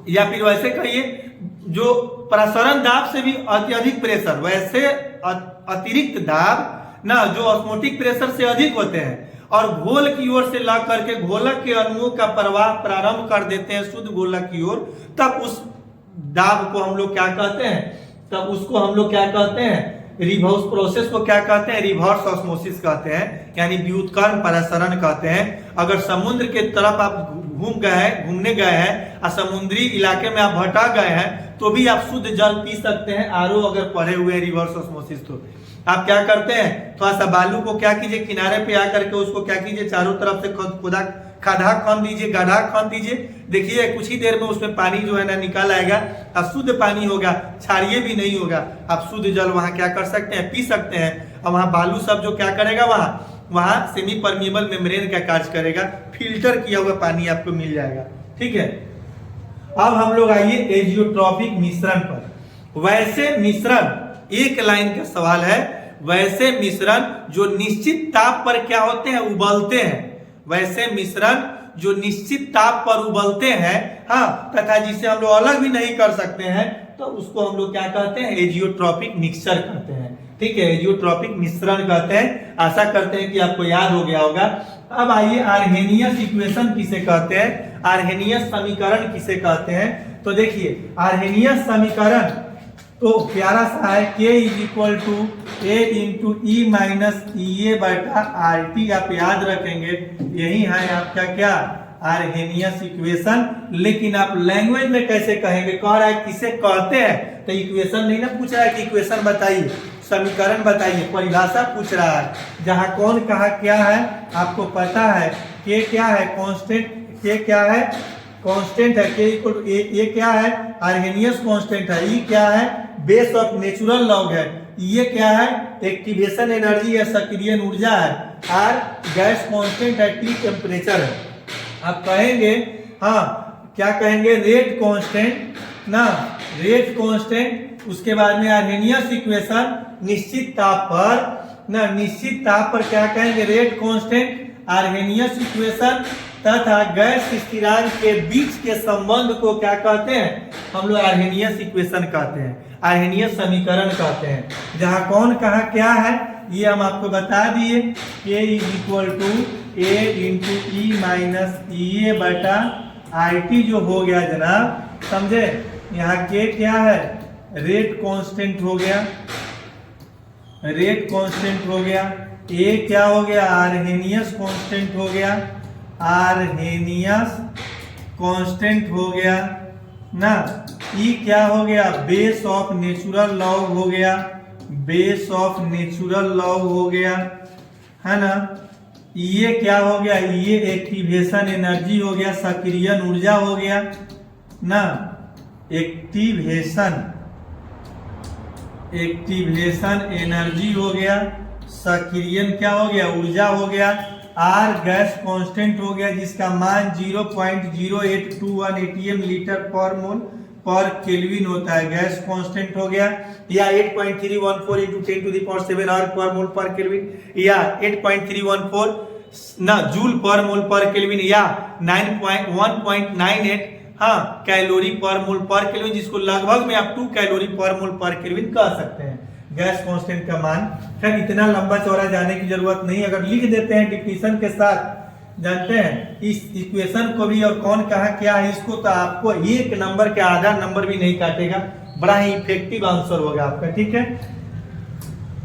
या फिर वैसे कहिए जो प्रसरण दाब से भी अत्यधिक प्रेशर, वैसे अतिरिक्त दाब ना जो ऑस्मोटिक प्रेशर से अधिक होते हैं और घोल की ओर से लग करके घोलक के अणुओं का प्रवाह प्रारंभ कर देते हैं शुद्ध घोलक की ओर, तब उस दाब को हम लोग क्या कहते हैं, तब उसको हम लोग क्या कहते हैं, रिवर्स प्रोसेस को क्या कहते हैं, रिवर्स ऑस्मोसिस कहते हैं, यानी व्युत्क्रम परासरण कहते हैं। अगर समुद्र के तरफ आप घूमने गए हैं और समुद्री इलाके में आप भटक गए हैं तो भी आप शुद्ध जल पी सकते हैं, आरओ अगर पढ़े हुए हैं रिवर्स ऑस्मोसिस। तो आप क्या करते हैं, थोड़ा सा बालू को क्या कीजिए, किनारे पे आकर के उसको क्या कीजिए, चारों तरफ से खड्डा खन दीजिए, गड्ढा खन दीजिए। देखिए कुछ ही देर में उसमें पानी जो है ना निकल आएगा और शुद्ध पानी होगा, क्षारीय भी नहीं होगा। आप शुद्ध जल वहां क्या कर सकते हैं, पी सकते हैं। और वहां बालू सब जो क्या करेगा, वहां सेमी परमिएबल मेम्ब्रेन का कार्य करेगा, फिल्टर किया हुआ पानी आपको मिल जाएगा। ठीक है, अब हम लोग आइए एजियोट्रॉपिक मिश्रण पर। वैसे मिश्रण, एक लाइन का सवाल है, वैसे मिश्रण जो निश्चित ताप पर क्या होते हैं, उबलते हैं। वैसे मिश्रण जो निश्चित ताप पर उबलते हैं, हाँ, तथा जिसे हम लोग अलग भी नहीं कर सकते हैं, तो उसको हम लोग क्या कहते हैं, एजियोट्रॉपिक मिक्सचर कहते हैं। ठीक है, एजियोट्रॉपिक मिश्रण कहते हैं। आशा करते हैं कि आपको याद हो गया होगा। अब आइए आर्हेनियस इक्वेशन किसे कहते हैं, आर्हेनियस समीकरण किसे कहते हैं। तो देखिए आर्हेनियस समीकरण तो प्यारा सा है, K = A × E - EA बटा RT। आप याद रखेंगे, यही है आपका क्या, आर्हेनियस इक्वेशन। लेकिन आप लैंग्वेज में कैसे कहेंगे, कह रहा है किसे कहते हैं, तो इक्वेशन नहीं ना पूछ रहा है कि इक्वेशन बताइए, समीकरण बताइए, परिभाषा पूछ रहा है। जहां कौन कहा क्या है आपको पता है। K क्या है, कांस्टेंट, K क्या है, कांस्टेंट है। K = A क्या है, आर्हेनियस कांस्टेंट है। E क्या है, बेस ऑफ नेचुरल लॉग है। ये क्या है, एक्टिवेशन एनर्जी या सक्रियण ऊर्जा है। R गैस कांस्टेंट है, T टेम्परेचर है। आप कहेंगे, हाँ क्या कहेंगे, रेट कांस्टेंट ना, रेट कांस्टेंट। उसके बाद में आर्हेनियस इक्वेशन निश्चित ताप पर ना, निश्चित ताप पर क्या कहेंगे, रेट कांस्टेंट, आर्हेनियस इक्वेशन तथा गैस स्थिरांक के बीच के संबंध को क्या कहते हैं, हम लोग आर्हेनियस इक्वेशन कहते हैं, आर्हेनियस समीकरण कहते हैं। जहां कौन कहा क्या है ये हम आपको बता दिए। K = A × E - EA बटा RT जो हो गया जनाब, समझे। यहाँ K क्या है, रेट कांस्टेंट हो गया, रेट कांस्टेंट हो गया। A क्या हो गया, आर्हेनियस कांस्टेंट हो गया, आर्हेनियस कांस्टेंट हो गया ना। E क्या हो गया, बेस ऑफ नेचुरल लॉग हो गया, बेस ऑफ नेचुरल लॉग हो गया, है ना। ये क्या हो गया, ये एक्टिवेशन एनर्जी हो गया, सक्रियण ऊर्जा हो गया ना, एक्टिवेशन एनर्जी हो गया, सक्रियण क्या हो गया, ऊर्जा हो गया। R गैस कांस्टेंट हो गया जिसका मान 0.0821 ATM लीटर पर मोल पर केल्विन होता है, गैस कांस्टेंट हो गया। या 8.314 × 10⁷ आर पर मोल पर केल्विन, या 8.314 ना जूल पर मोल पर केल्विन, या 1.98 हाँ कैलोरी पर मोल पर केल्विन, जिसको लगभग में आप 2 कैलोरी पर मोल पर केल्विन कह सकते हैं। गैस कांस्टेंट का मान। खैर इतना लंबा चौड़ा जाने की जरूरत नहीं, अगर लिख देते हैं डिफिनीशन के साथ, जानते हैं इस इक्वेशन को भी और कौन कहा क्या है इसको, तो आपको एक नंबर के आधा नंबर भी नहीं काटेगा, बड़ा ही इफेक्टिव आंसर होगा आपका। ठीक है,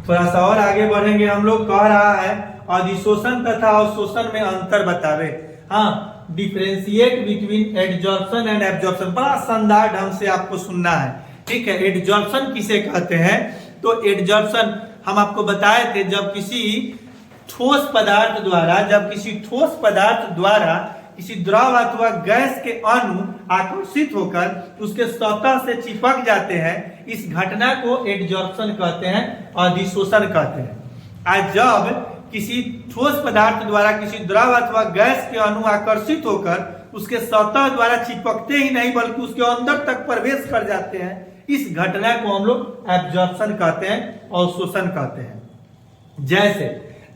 थोड़ा सा और आगे बढ़ेंगे हम लोग। कह रहा है अधिशोषण तथा अवशोषण में अंतर बतावे। हाँ, differentiate between adsorption and absorption, बड़ा शानदार ढंग से आपको सुनना है। ठीक है, एडजॉर्प्शन किसे कहते हैं, तो एडजॉर्प्शन हम आपको बताए थे जब किसी ठोस पदार्थ द्वारा किसी द्रव अथवा गैस के अणु आकर्षित होकर उसके सतह से चिपक जाते हैं, इस घटना को एडजॉर्प्शन कहते हैं, अधिशोषण कहते हैं। आज जब किसी ठोस पदार्थ द्वारा किसी द्रव अथवा गैस के अणु आकर्षित होकर उसके सतह द्वारा चिपकते ही नहीं बल्कि उसके अंदर तक प्रवेश कर जाते हैं, इस घटना को हम लोग एब्जॉर्प्शन कहते हैं और शोषण कहते हैं। जैसे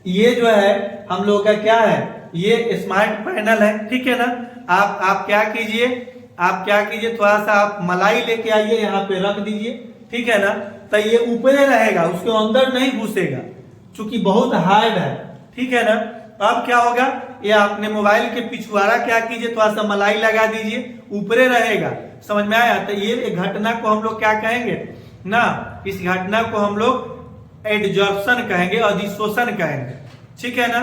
ये जो है हम लोग का क्या है, ये स्मार्ट पैनल है। ठीक है ना, आप क्या कीजिए, थोड़ा सा आप मलाई लेके आइए, यहाँ पे रख दीजिए। ठीक है ना, तो ये ऊपर रहेगा, उसके अंदर नहीं घुसेगा क्योंकि बहुत हार्ड है। ठीक है ना, अब क्या होगा, ये आपने मोबाइल के पिछवाड़ा क्या कीजिए, थोड़ा सा मलाई लगा दीजिए, ऊपरे रहेगा। समझ में आया, तो ये घटना को हम लोग क्या कहेंगे ना, इस घटना को हम लोग एडजॉर्प्शन कहेंगे, अधिशोषण कहेंगे। ठीक है ना,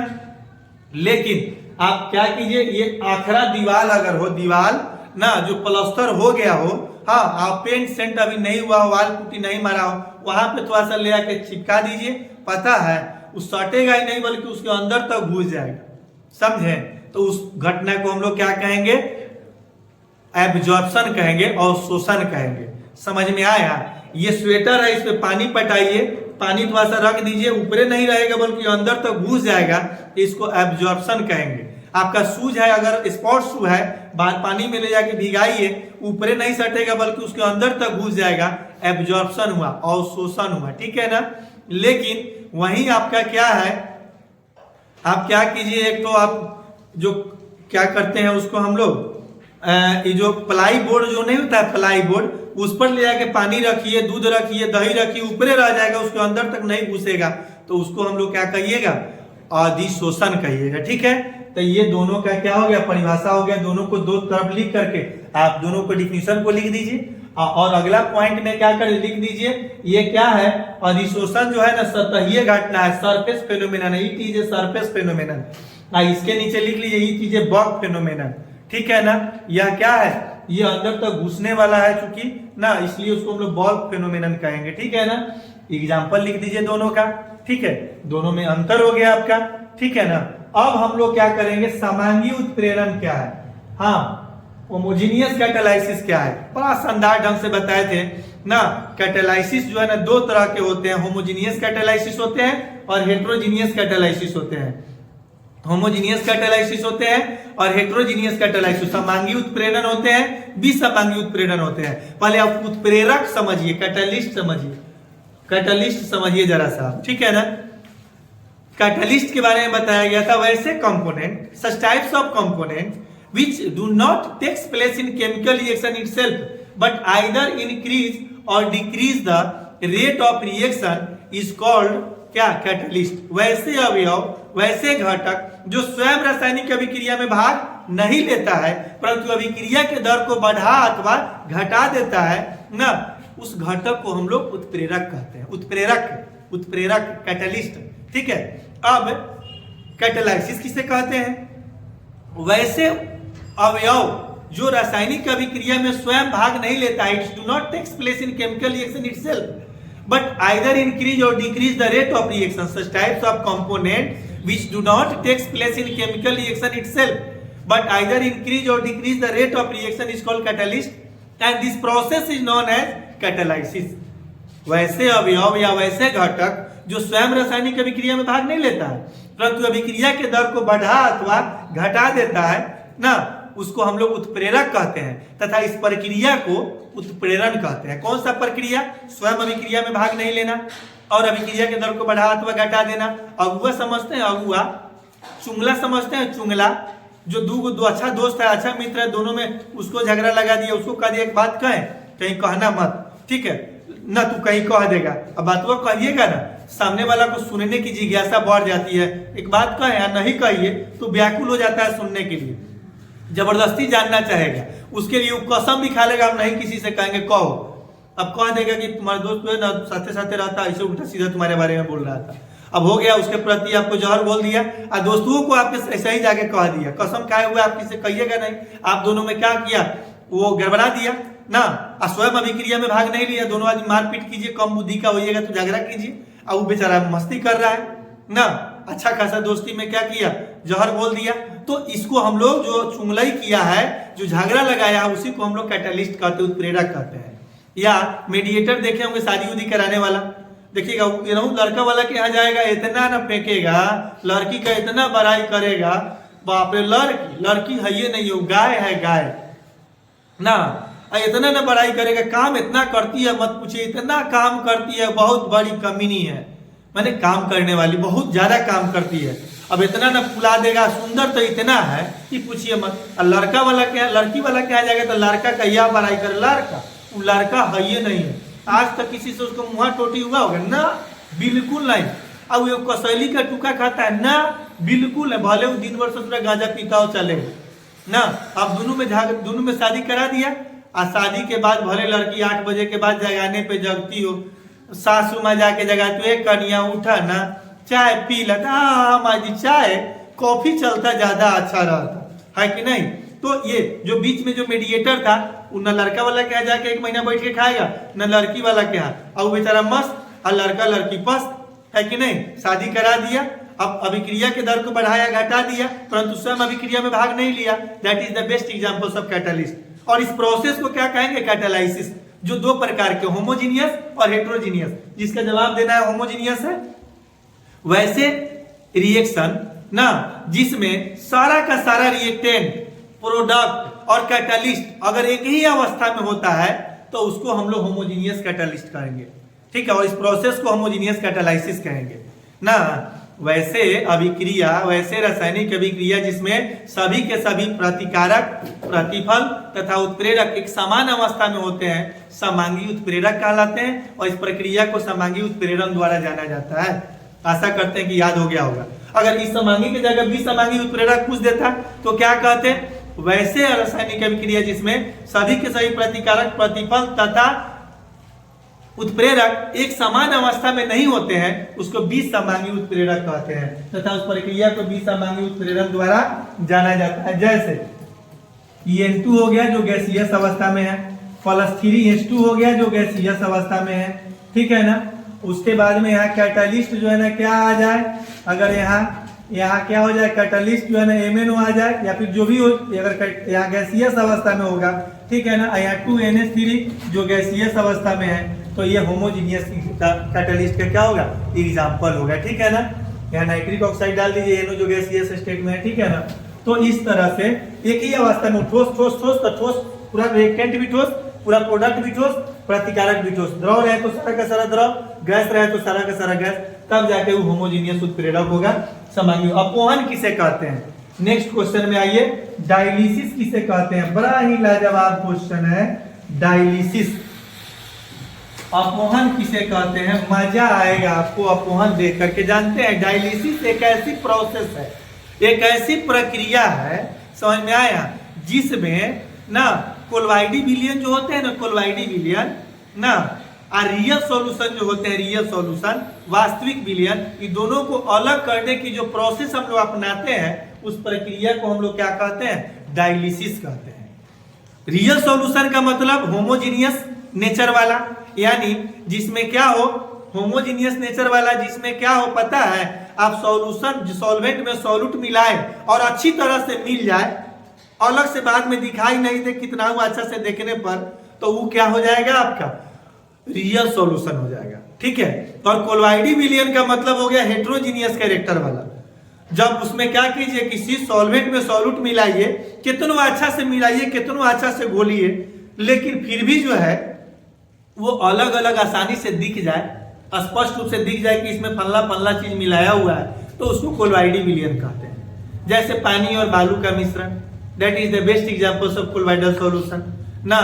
लेकिन आप क्या कीजिए, ये आखरा दीवार अगर हो, दीवार ना जो प्लास्टर हो गया हो, हाँ आप पेंट सेंट अभी नहीं हुआ हो, वाल पुट्टी नहीं मारा हो, वहां पे थोड़ा सा ले आके चिपका दीजिए, पता है उस सटेगा ही नहीं बल्कि उसके अंदर तक घुस जाएगा। समझे, तो उस घटना को हम लोग क्या कहेंगे, एब्जॉर्प्शन कहेंगे और शोषण कहेंगे। समझ में आया, ये स्वेटर है, इस पे पानी पटाइए, पानी थोड़ा सा रख दीजिए, ऊपरे नहीं रहेगा बल्कि अंदर तक घुस जाएगा, इसको एब्जॉर्प्शन कहेंगे। आपका शूज है, अगर स्पोर्ट्स शू है, बाहर पानी में ले जाके भिगाइए, ऊपरे नहीं सटेगा बल्कि उसके अंदर तक घुस जाएगा, एब्जॉर्प्शन हुआ और शोषण हुआ। ठीक है ना, लेकिन वहीं आपका क्या है, आप क्या कीजिए, एक तो आप जो क्या करते हैं उसको हम लोग ये जो प्लाई बोर्ड जो नहीं होता है, प्लाई बोर्ड, उस पर ले जाके पानी रखिए, दूध रखिए, दही रखिए, ऊपरे रह जाएगा, उसके अंदर तक नहीं घुसेगा, तो उसको हम लोग क्या कहिएगा, अधिशोषण कहिएगा। ठीक है, तो ये दोनों का क्या हो गया, परिभाषा हो गया। दोनों को दो तरफ लिख करके आप दोनों को डिफिनीशन को लिख दीजिए, और अगला पॉइंट में क्या कर लिख दीजिए, ये क्या है, अधिशोषण जो है ना सतहीय घटना है, सरफेस फेनोमेनन है, it is a surface phenomenon. इसके नीचे लिख लीजिए, it is a bug phenomenon. ठीक है ना, यह क्या है, ये अंदर तक घुसने वाला है चूंकि ना, इसलिए उसको हम लोग बल्क फेनोमेनन कहेंगे। ठीक है ना, एग्जाम्पल लिख दीजिए दोनों का। ठीक है, दोनों में अंतर हो गया आपका। ठीक है ना, अब हम लोग क्या करेंगे, समांगी उत्प्रेरण क्या है, हाँ होमोजीनियस कैटालाइसिस क्या है, बड़ा शानदार ढंग से बताए थे ना। कैटालाइसिस जो है ना दो तरह के होते हैं, होमोजीनियस कैटालाइसिस होते हैं और हेट्रोजीनियस कैटालाइसिस होते हैं। होमोजीनियस कैटालाइसिस होते हैं और हेट्रोजीनियस कैटालाइसिस, समांगी उत्प्रेरण होते हैं, विसमांगी उत्प्रेरण होते हैं। पहले आप उत्प्रेरक समझिए, कैटालिस्ट समझिए, कैटालिस्ट समझिए जरा सा। ठीक है ना, कैटालिस्ट के बारे में बताया गया था, वैसे component, such types of component which do not takes place in chemical reaction itself but either increase or decrease the rate of reaction is called क्या, कैटालिस्ट। वैसे अवयव, वैसे घटक जो स्वयं रासायनिक अभिक्रिया में भाग नहीं लेता है परंतु अभिक्रिया के दर को बढ़ा अथवा घटा देता है ना, उस घटक को हम लोग उत्प्रेरक कहते हैं। उत्प्रेरक कैटालिस्ट। ठीक है, अब कैटालाइसिस किसे कहते हैं, वैसे अवयव जो रासायनिक अभिक्रिया में स्वयं भाग नहीं लेता है, it's do not takes place in chemical reaction itself but either increase और decrease the rate of reaction, such types of component which do not takes place in chemical reaction itself but either increase और decrease the rate of reaction is called catalyst and this process is known as catalysis. वैसे अवयव या वैसे घटक जो स्वयं रासायनिक अभिक्रिया में भाग नहीं लेता है परंतु अभिक्रिया के दर को बढ़ा अथवा घटा देता है ना, उसको हम लोग उत्प्रेरक कहते हैं तथा इस प्रक्रिया को उत्प्रेरण कहते हैं। कौन सा प्रक्रिया, स्वयं अभिक्रिया में भाग नहीं लेना और अभिक्रिया के दर को बढ़ा अथवा घटा देना। अगुआ समझते हैं, अगुआ। चुंगला समझते हैं, चुंगला। जो दो अच्छा दोस्त है, अच्छा मित्र है, दोनों में उसको झगड़ा लगा दिया, उसको कह दिया एक बात कहें कहीं कहना मत, ठीक है, ना तू कहीं कह देगा, अब बात वो कहिएगा ना, सामने वाला को सुनने की जिज्ञासा बढ़ जाती है। एक बात कहे या नहीं कहिए तो व्याकुल हो जाता है सुनने के लिए, जबरदस्ती जानना चाहेगा, उसके लिए वो कसम भी खा लेगा, हम नहीं किसी से कहेंगे कहो। अब कह देगा कि तुम्हारा दोस्त है ना साथे साथे रहता, ऐसे उल्टा सीधा तुम्हारे बारे में बोल रहा था, अब हो गया उसके प्रति आपको जहर बोल दिया और दोस्तों को आपके ऐसे ही जाके कह दिया, कसम खाए हुए आप किसी कहिएगा नहीं। आप दोनों में क्या किया, वो गड़बड़ा दिया ना, स्वयं अभिक्रिया में भाग नहीं लिया, दोनों आदमी मारपीट कीजिए, कम बुद्धि का होइएगा तो झगड़ा कीजिए, अब वो बेचारा मस्ती कर रहा है ना, अच्छा खासा दोस्ती में क्या किया, जहर बोल दिया। तो इसको हम लोग जो चुंगलई किया है, जो झगड़ा लगाया है, उसी को हम लोग कैटलिस्ट कहते हैं, उत्प्रेरक कहते हैं। या मीडिएटर देखे होंगे शादी उदी कराने वाला, देखिएगा लड़का वाला के यहाँ जाएगा, इतना ना फेंकेगा, लड़की का इतना बड़ाई करेगा, बाप रे लड़की है ये नहीं हो, गाय है गाय ना, इतना ना बड़ाई करेगा, काम इतना करती है मत पूछिए, इतना काम करती है, बहुत बड़ी कमीनी है, मैंने काम करने वाली बहुत ज्यादा काम करती है। अब इतना ना फुला देगा, सुंदर तो इतना है कि पूछिए मत। लड़का वाला क्या, लड़की वाला क्या जाएगा तो लड़का का यह बड़ाई करे, लड़का है ये नहीं है, आज तक किसी से उसको मुँह टोटी हुआ होगा ना, बिल्कुल नहीं। अब वो कसैली का टुका खाता है ना, बिल्कुल है, भले वो दिन भर ससुरा गांजा पीता हो चले ना। अब दोनों में शादी करा दिया, और शादी के बाद भले लड़की 8 बजे के बाद जगाने पे जगती हो, सासू माँ जाके जगाती हो, एक कन्या उठा ना, चाय पी लेता, हाँ माँ जी चाय कॉफी चलता ज्यादा अच्छा रहता है कि नहीं। तो ये जो बीच में जो मीडिएटर था, वो न लड़का वाला के यहाँ जाके 1 महीना बैठ के खाएगा, न लड़की वाला के यहाँ, और बेचारा मस्त, और लड़का लड़की पस्त है कि नहीं, शादी करा दिया। अब अभिक्रिया के दर को बढ़ाया घटा दिया, परंतु स्वयं अभिक्रिया में भाग नहीं लिया। That is the best example of catalyst. और इस प्रोसेस को क्या कहेंगे, कैटालाइसिस, जो 2 प्रकार के, होमोजीनियस और हेट्रोजीनियस। जिसका जवाब देना है होमोजीनियस है। वैसे रिएक्शन ना, जिसमें सारा का सारा रिएक्टेंट, प्रोडक्ट और कैटालिस्ट अगर एक ही अवस्था में होता है तो उसको हम लोग होमोजीनियस कैटालिस्ट कहेंगे, ठीक है, और इस प्रोसेस को होमोजीनियस कैटालाइसिस कहेंगे ना। वैसे अभिक्रिया, वैसे रासायनिक अभिक्रिया जिसमें सभी के सभी प्रतिकारक, प्रतिफल तथा उत्प्रेरक एक समान अवस्था में होते हैं, समांगी उत्प्रेरक कहलाते हैं, और इस प्रक्रिया को समांगी उत्प्रेरण द्वारा जाना जाता है। आशा करते हैं कि याद हो गया होगा। अगर इस समांगी की जगह विसमांगी उत्प्रेरक पूछ देता तो क्या कहते हैं, वैसे रासायनिक अभिक्रिया जिसमें सभी के सभी प्रतिकारक, प्रतिफल तथा उत्प्रेरक एक समान अवस्था में नहीं होते हैं, उसको विसमांगी उत्प्रेरक कहते हैं, तथा उस प्रक्रिया को विसमांगी उत्प्रेरण द्वारा जाना जाता है। जैसे EN2 हो गया जो गैसियस अवस्था में है, +3H2 हो गया जो गैसियस अवस्था में है, ठीक है ना। उसके बाद में यहाँ कैटालिस्ट जो है ना क्या आ जाए, अगर यहाँ क्या हो जाए, कैटालिस्ट जो है ना MnO आ जाए, या फिर जो भी हो, अगर यहाँ गैसियस अवस्था में होगा, ठीक है ना, यहाँ 2NH3 जो गैसियस अवस्था में है, तो ये होमोजीनियस कैटालिस्ट का क्या होगा, एग्जाम्पल होगा, ठीक है ना। यहाँ नाइट्रिक ऑक्साइड डाल दीजिए, NO जो गैसियस स्टेट में है, ठीक है ना। तो इस तरह से एक ही अवस्था में ठोस ठोस ठोस, तो ठोस पूरा रिएक्टेंट भी ठोस, पूरा प्रोडक्ट भी ठोस, प्रतिकारक भी ठोस, द्रव रहे तो सारा का सारा द्रव, गैस रहे तो सारा का सारा गैस, तब जाके वो होमोजीनियस उत्प्रेरक होगा, समांगी। अपवहन किसे कहते हैं, नेक्स्ट क्वेश्चन में आइए, डायलिसिस किसे कहते हैं, बड़ा ही लाजवाब क्वेश्चन है, डायलिसिस अपवहन किसे कहते हैं, मजा आएगा आपको अपवहन देख करके। जानते हैं डायलिसिस एक ऐसी प्रोसेस है, एक ऐसी प्रक्रिया है, समझ में आया, जिसमें ना कोलवाइडी विलियन जो होते हैं ना, कोलवाइडी विलियन ना, और रियल सॉल्यूशन जो होते हैं, रियल सॉल्यूशन, वास्तविक विलियन, ये दोनों को अलग करने की जो प्रोसेस हम लोग अपनाते हैं, उस प्रक्रिया को हम लोग क्या कहते हैं, डायलिसिस कहते हैं। रियल सॉल्यूशन का मतलब होमोजीनियस नेचर वाला, यानी जिसमें क्या हो, होमोजीनियस नेचर वाला जिसमें क्या हो पता है, आप सॉल्यूशन सॉल्वेंट में सॉल्यूट मिलाए और अच्छी तरह से मिल जाए, अलग से बाद में दिखाई नहीं दे कितना अच्छा से देखने पर, तो वो क्या हो जाएगा, आपका रियल सॉल्यूशन हो जाएगा, ठीक है। और कोलवाइडी विलियन का मतलब हो गया हेट्रोजीनियस कैरेक्टर वाला, जब उसमें क्या कीजिए, किसी सॉल्वेंट में सॉल्यूट मिलाइए, कितना अच्छा से मिलाइए, कितना अच्छा से घोलिए, लेकिन फिर भी जो है वो अलग अलग आसानी से दिख जाए, स्पष्ट रूप से दिख जाए कि इसमें फल्ला फल्ला चीज मिलाया हुआ है, तो उसको कोलवाइडी विलियन कहते हैं। जैसे पानी और बालू का मिश्रण, that is the best examples of colloidal solution ना।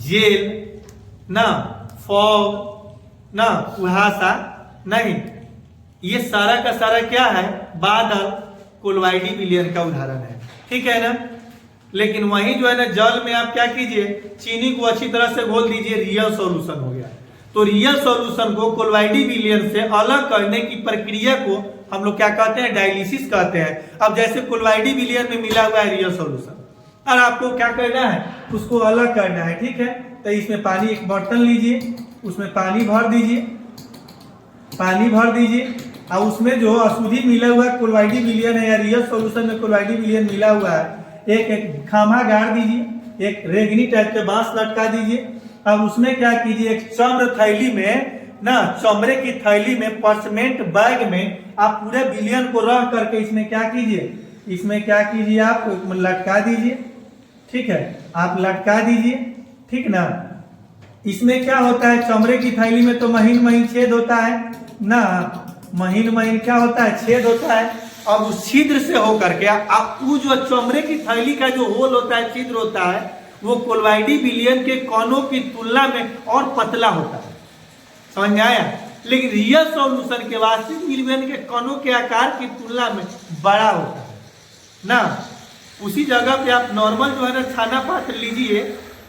जेल ना, फॉग ना, कुहासा नहीं, ये सारा का सारा क्या है, बादल कोलॉइडी विलयन का उदाहरण है, ठीक है ना। लेकिन वहीं जो है ना जल में आप क्या कीजिए, चीनी को अच्छी तरह से घोल दीजिए, रियल सॉल्यूशन हो गया। तो रियल सॉल्यूशन को कोलॉइडी विलयन से अलग करने की प्रक्रिया को हम लोग क्या कहते हैं, डायलिसिस कहते हैं। अब जैसे कोलॉइडी विलयन में मिला हुआ है रियल सॉल्यूशन, और आपको क्या करना है, उसको अलग करना है, ठीक है। तो इसमें पानी, एक बर्तन लीजिए, उसमें पानी भर दीजिए, पानी भर दीजिए, और उसमें जो अशुद्धि मिला हुआ कोलॉइडी विलयन है या रियल सॉल्यूशन में कोलॉइडी विलयन मिला हुआ है, एक खामा गाड़ दीजिए, एक रेगनी टाइप के बांस लटका दीजिए। अब उसमें क्या कीजिए, एक चम्र थैली में ना, चमड़े की थैली में, परसमेंट बैग में आप पूरे विलयन को रख करके इसमें क्या कीजिए, इसमें क्या कीजिए, आप लटका दीजिए, ठीक है, आप लटका दीजिए, ठीक ना। इसमें क्या होता है, चमड़े की थैली में तो महीन महीन छेद होता है ना, महीन महीन क्या होता है, छेद होता है। अब उस छिद्र से होकर के आप वो जो चमड़े की थैली का जो होल होता है, छिद्र होता है, वो कोलॉइडी विलयन के कणों की तुलना में और पतला होता है, समझ में आया। लेकिन रियल सॉल्यूशन के वास्तविक विलयन के कणों के आकार की तुलना में बड़ा होता है ना। उसी जगह पे आप नॉर्मल जो है ना छाना पात्र लीजिए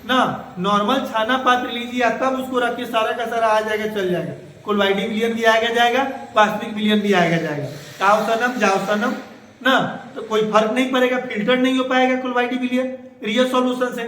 ना, नॉर्मल छाना पात्र लीजिए, तब उसको रखिए, सारा का सारा आ जाएगा, चल जाएगा, कोलॉइडी विलयन भी आएगा जाएगा, वास्तविक विलयन भी आएगा जाएगा, आओ सनम जाओ सनम ना, तो कोई फर्क नहीं पड़ेगा, फिल्टर नहीं हो पाएगा कोलॉइडी विलयन रियल सॉल्यूशन से।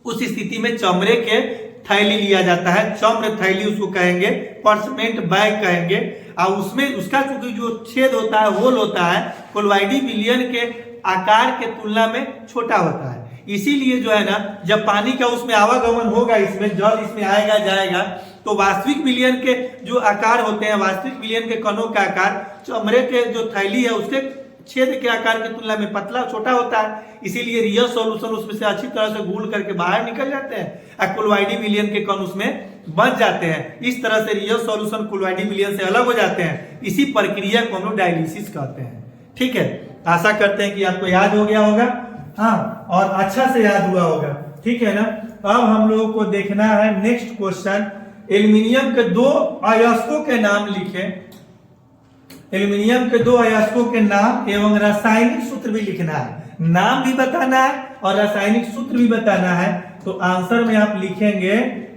उस स्थिति में चमड़े के थैली लिया जाता है, चम्र थैली उसको कहेंगे, परसमेंट बैग कहेंगे, और उसमें उसका चूंकि जो छेद होता है, होल होता है, कोलॉइडी विलयन के आकार के तुलना में छोटा होता है। इसीलिए जो है ना, जब पानी का उसमें आवागमन होगा, इसमें जल इसमें आएगा जाएगा, तो वास्तविक विलयन के जो आकार होते हैं, वास्तविक विलयन के कणों का आकार चमड़े के जो थैली है उसके छेद के आकार की तुलना में पतला छोटा होता है। इसीलिए रियल सॉल्यूशन उसमें से अच्छी तरह से घूल करके बाहर निकल जाते हैं, और कोलॉइडी विलयन के कण उसमें बच जाते हैं। इस तरह से रियल सॉल्यूशन कोलॉइडी विलयन से अलग हो जाते हैं। इसी प्रक्रिया को हम लोग डायलिसिस कहते हैं, ठीक है। आशा करते हैं कि आपको याद हो गया होगा, हाँ, और अच्छा से याद हुआ होगा, ठीक है ना। अब हम लोगों को देखना है नेक्स्ट क्वेश्चन, एल्युमिनियम के दो अयस्कों के नाम लिखें। एल्युमिनियम के दो अयस्कों के नाम एवं रासायनिक सूत्र भी लिखना है, नाम भी बताना है और रासायनिक सूत्र भी बताना है। तो आंसर में आप लिखेंगे,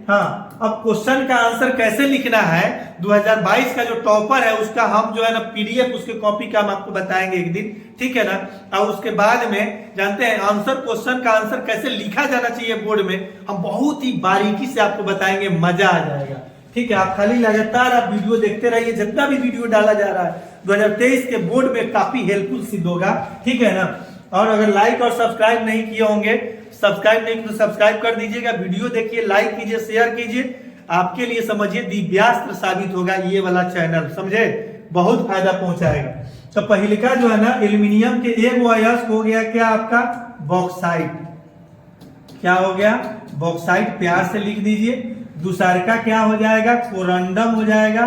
हाँ। अब क्वेश्चन का आंसर कैसे लिखना है, 2022 का जो टॉपर है उसका हम जो है ना पीडीएफ, उसके कॉपी का हम आपको बताएंगे एक दिन, ठीक है ना। और उसके बाद में जानते हैं आंसर, क्वेश्चन का आंसर कैसे लिखा जाना चाहिए बोर्ड में, हम बहुत ही बारीकी से आपको बताएंगे, मजा आ जाएगा, ठीक है। आप खाली लगातार आप वीडियो देखते रहिए, जितना भी वीडियो डाला जा रहा है 2023 के बोर्ड में काफी हेल्पफुल सिद्ध होगा, ठीक है ना। और अगर लाइक और सब्सक्राइब नहीं किए होंगे, सब्सक्राइब नहीं तो सब्सक्राइब कर दीजिएगा, वीडियो देखिए, लाइक कीजिए, शेयर कीजिए, आपके लिए समझिए दिव्यास्त्र साबित होगा ये वाला चैनल, समझे, बहुत फायदा पहुंचाएगा। तो पहले का जो है ना, एल्युमिनियम के एक अयस्क हो गया क्या आपका, बॉक्साइट, क्या हो गया, बॉक्साइट, प्यार से लिख दीजिए। दूसरा का क्या हो जाएगा, कोरंडम हो जाएगा,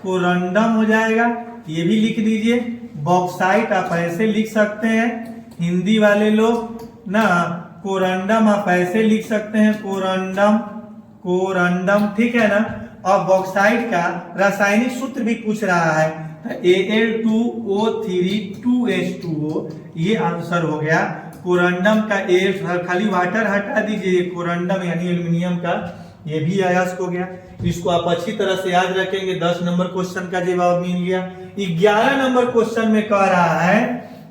कोरंडम हो जाएगा, ये भी लिख दीजिए। बॉक्साइट आप ऐसे लिख सकते हैं, हिंदी वाले लोग ना, कोरंडम आप ऐसे लिख सकते हैं, कोरंडम, कोरंडम, ठीक है ना। और बॉक्साइट का रासायनिक सूत्र भी पूछ रहा है, Al2O3 2H2O, ये आंसर हो गया। कोरंडम का ए, खाली वाटर हटा दीजिए, कोरंडम यानी एल्युमिनियम का, ये भी अयस्क हो गया। इसको आप अच्छी तरह से याद रखेंगे, 10 नंबर क्वेश्चन का जवाब मिल गया। 11 नंबर क्वेश्चन में कह रहा है,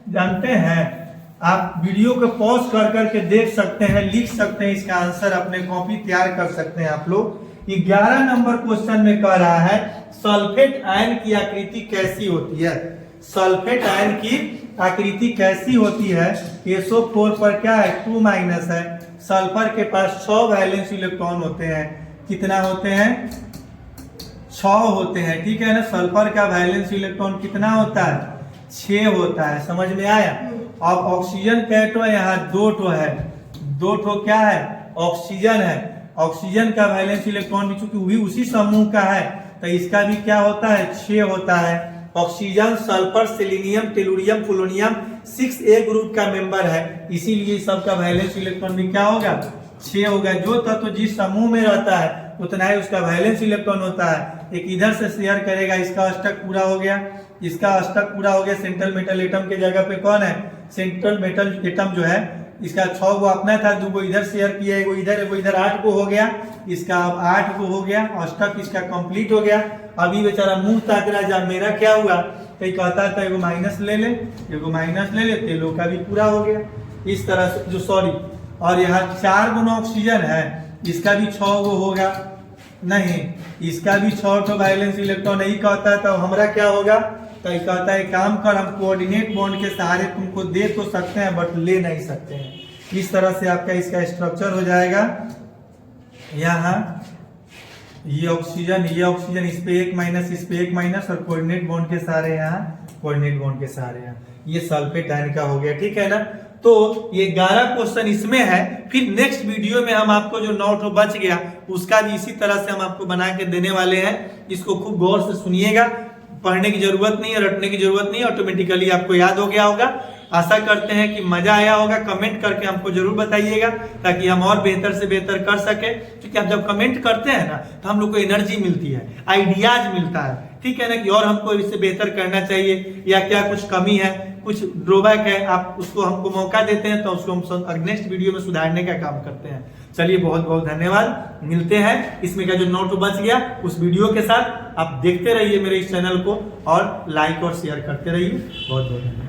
जानते हैं, आप वीडियो को पॉज कर करके देख सकते हैं, लिख सकते हैं, इसका आंसर अपने कॉपी तैयार कर सकते हैं आप लोग। 11 नंबर क्वेश्चन में कह रहा है, सल्फेट आयन की आकृति कैसी होती है, सल्फेट आयन की आकृति कैसी होती है। SO4 पर क्या है, 2- है, सल्फर के पास 6 वैलेंस इलेक्ट्रॉन होते हैं, कितना होते हैं, 6 होते हैं, ठीक है ना। सल्फर का वैलेंस इलेक्ट्रॉन कितना होता है, 6 होता है, समझ में आया। अब ऑक्सीजन कैटो यहाँ 2 ठो है, 2 ठो क्या है, ऑक्सीजन है। ऑक्सीजन का वैलेंस इलेक्ट्रॉन भी चूंकि भी उसी समूह का है, तो इसका भी क्या होता है, 6 होता है। Oxygen, sulphur, selenium, tellurium, polonium 6A group का मेंबर है, इसीलिए सबका वैलेंस इलेक्ट्रॉन भी क्या होगा, 6 हो गया। जो तत्व जिस समूह में रहता है उतना ही उसका वैलेंस इलेक्ट्रॉन होता है। एक इधर से शेयर करेगा, इसका अष्टक पूरा हो गया, इसका अष्टक पूरा हो गया। सेंट्रल मेटल एटम के जगह पे कौन है? सेंट्रल मेटल एटम जो है इसका 6 गो अपना था, 2 गो इधर शेयर किया, एगो इधर 8 गो हो गया। इसका अब 8 गो हो गया, अष्टक इसका कंप्लीट हो गया। अभी बेचारा मुंह ताक रहा जब मेरा क्या हुआ, कहीं कहता था एगो माइनस ले ले, एगो माइनस ले ले, तेलों का भी पूरा हो गया। इस तरह से जो सॉरी, और यहाँ 4 गुना ऑक्सीजन है, इसका भी 6 गो होगा, नहीं इसका भी 6 तो वैलेंस इलेक्ट्रॉन नहीं कहता है। तो हमारा क्या होगा? तो ये कहता है काम कर, हम कोऑर्डिनेट बॉन्ड के सहारे तुमको दे तो सकते हैं बट ले नहीं सकते हैं। इस तरह से आपका इसका स्ट्रक्चर हो जाएगा। यहाँ ये ऑक्सीजन इस पे 1 माइनस, इस पे 1 माइनस, और कोऑर्डिनेट बॉन्ड के सहारे यहाँ, कोऑर्डिनेट बॉन्ड के सहारे यहाँ ये सल्फेट आयन का हो गया। ठीक है ना? तो ये 11 क्वेश्चन इसमें है। फिर नेक्स्ट वीडियो में हम आपको जो 9 बच गया उसका भी इसी तरह से हम आपको बना के देने वाले हैं। इसको खूब गौर से सुनिएगा, पढ़ने की जरूरत नहीं है, रटने की जरूरत नहीं है, ऑटोमेटिकली आपको याद हो गया होगा। आशा करते हैं कि मजा आया होगा। कमेंट करके हमको जरूर बताइएगा ताकि हम और बेहतर से बेहतर कर सके। क्योंकि आप जब कमेंट करते हैं ना तो हम लोग को एनर्जी मिलती है, आइडियाज मिलता है। ठीक है ना? कि और हमको इससे बेहतर करना चाहिए या क्या कुछ कमी है, कुछ ड्रॉबैक है, आप उसको हमको मौका देते हैं तो उसको हम नेक्स्ट वीडियो में सुधारने का काम करते हैं। चलिए बहुत बहुत धन्यवाद। मिलते हैं इसमें का जो 9 बच गया उस वीडियो के साथ। आप देखते रहिए मेरे इस चैनल को और लाइक और शेयर करते रहिए। बहुत बहुत धन्यवाद।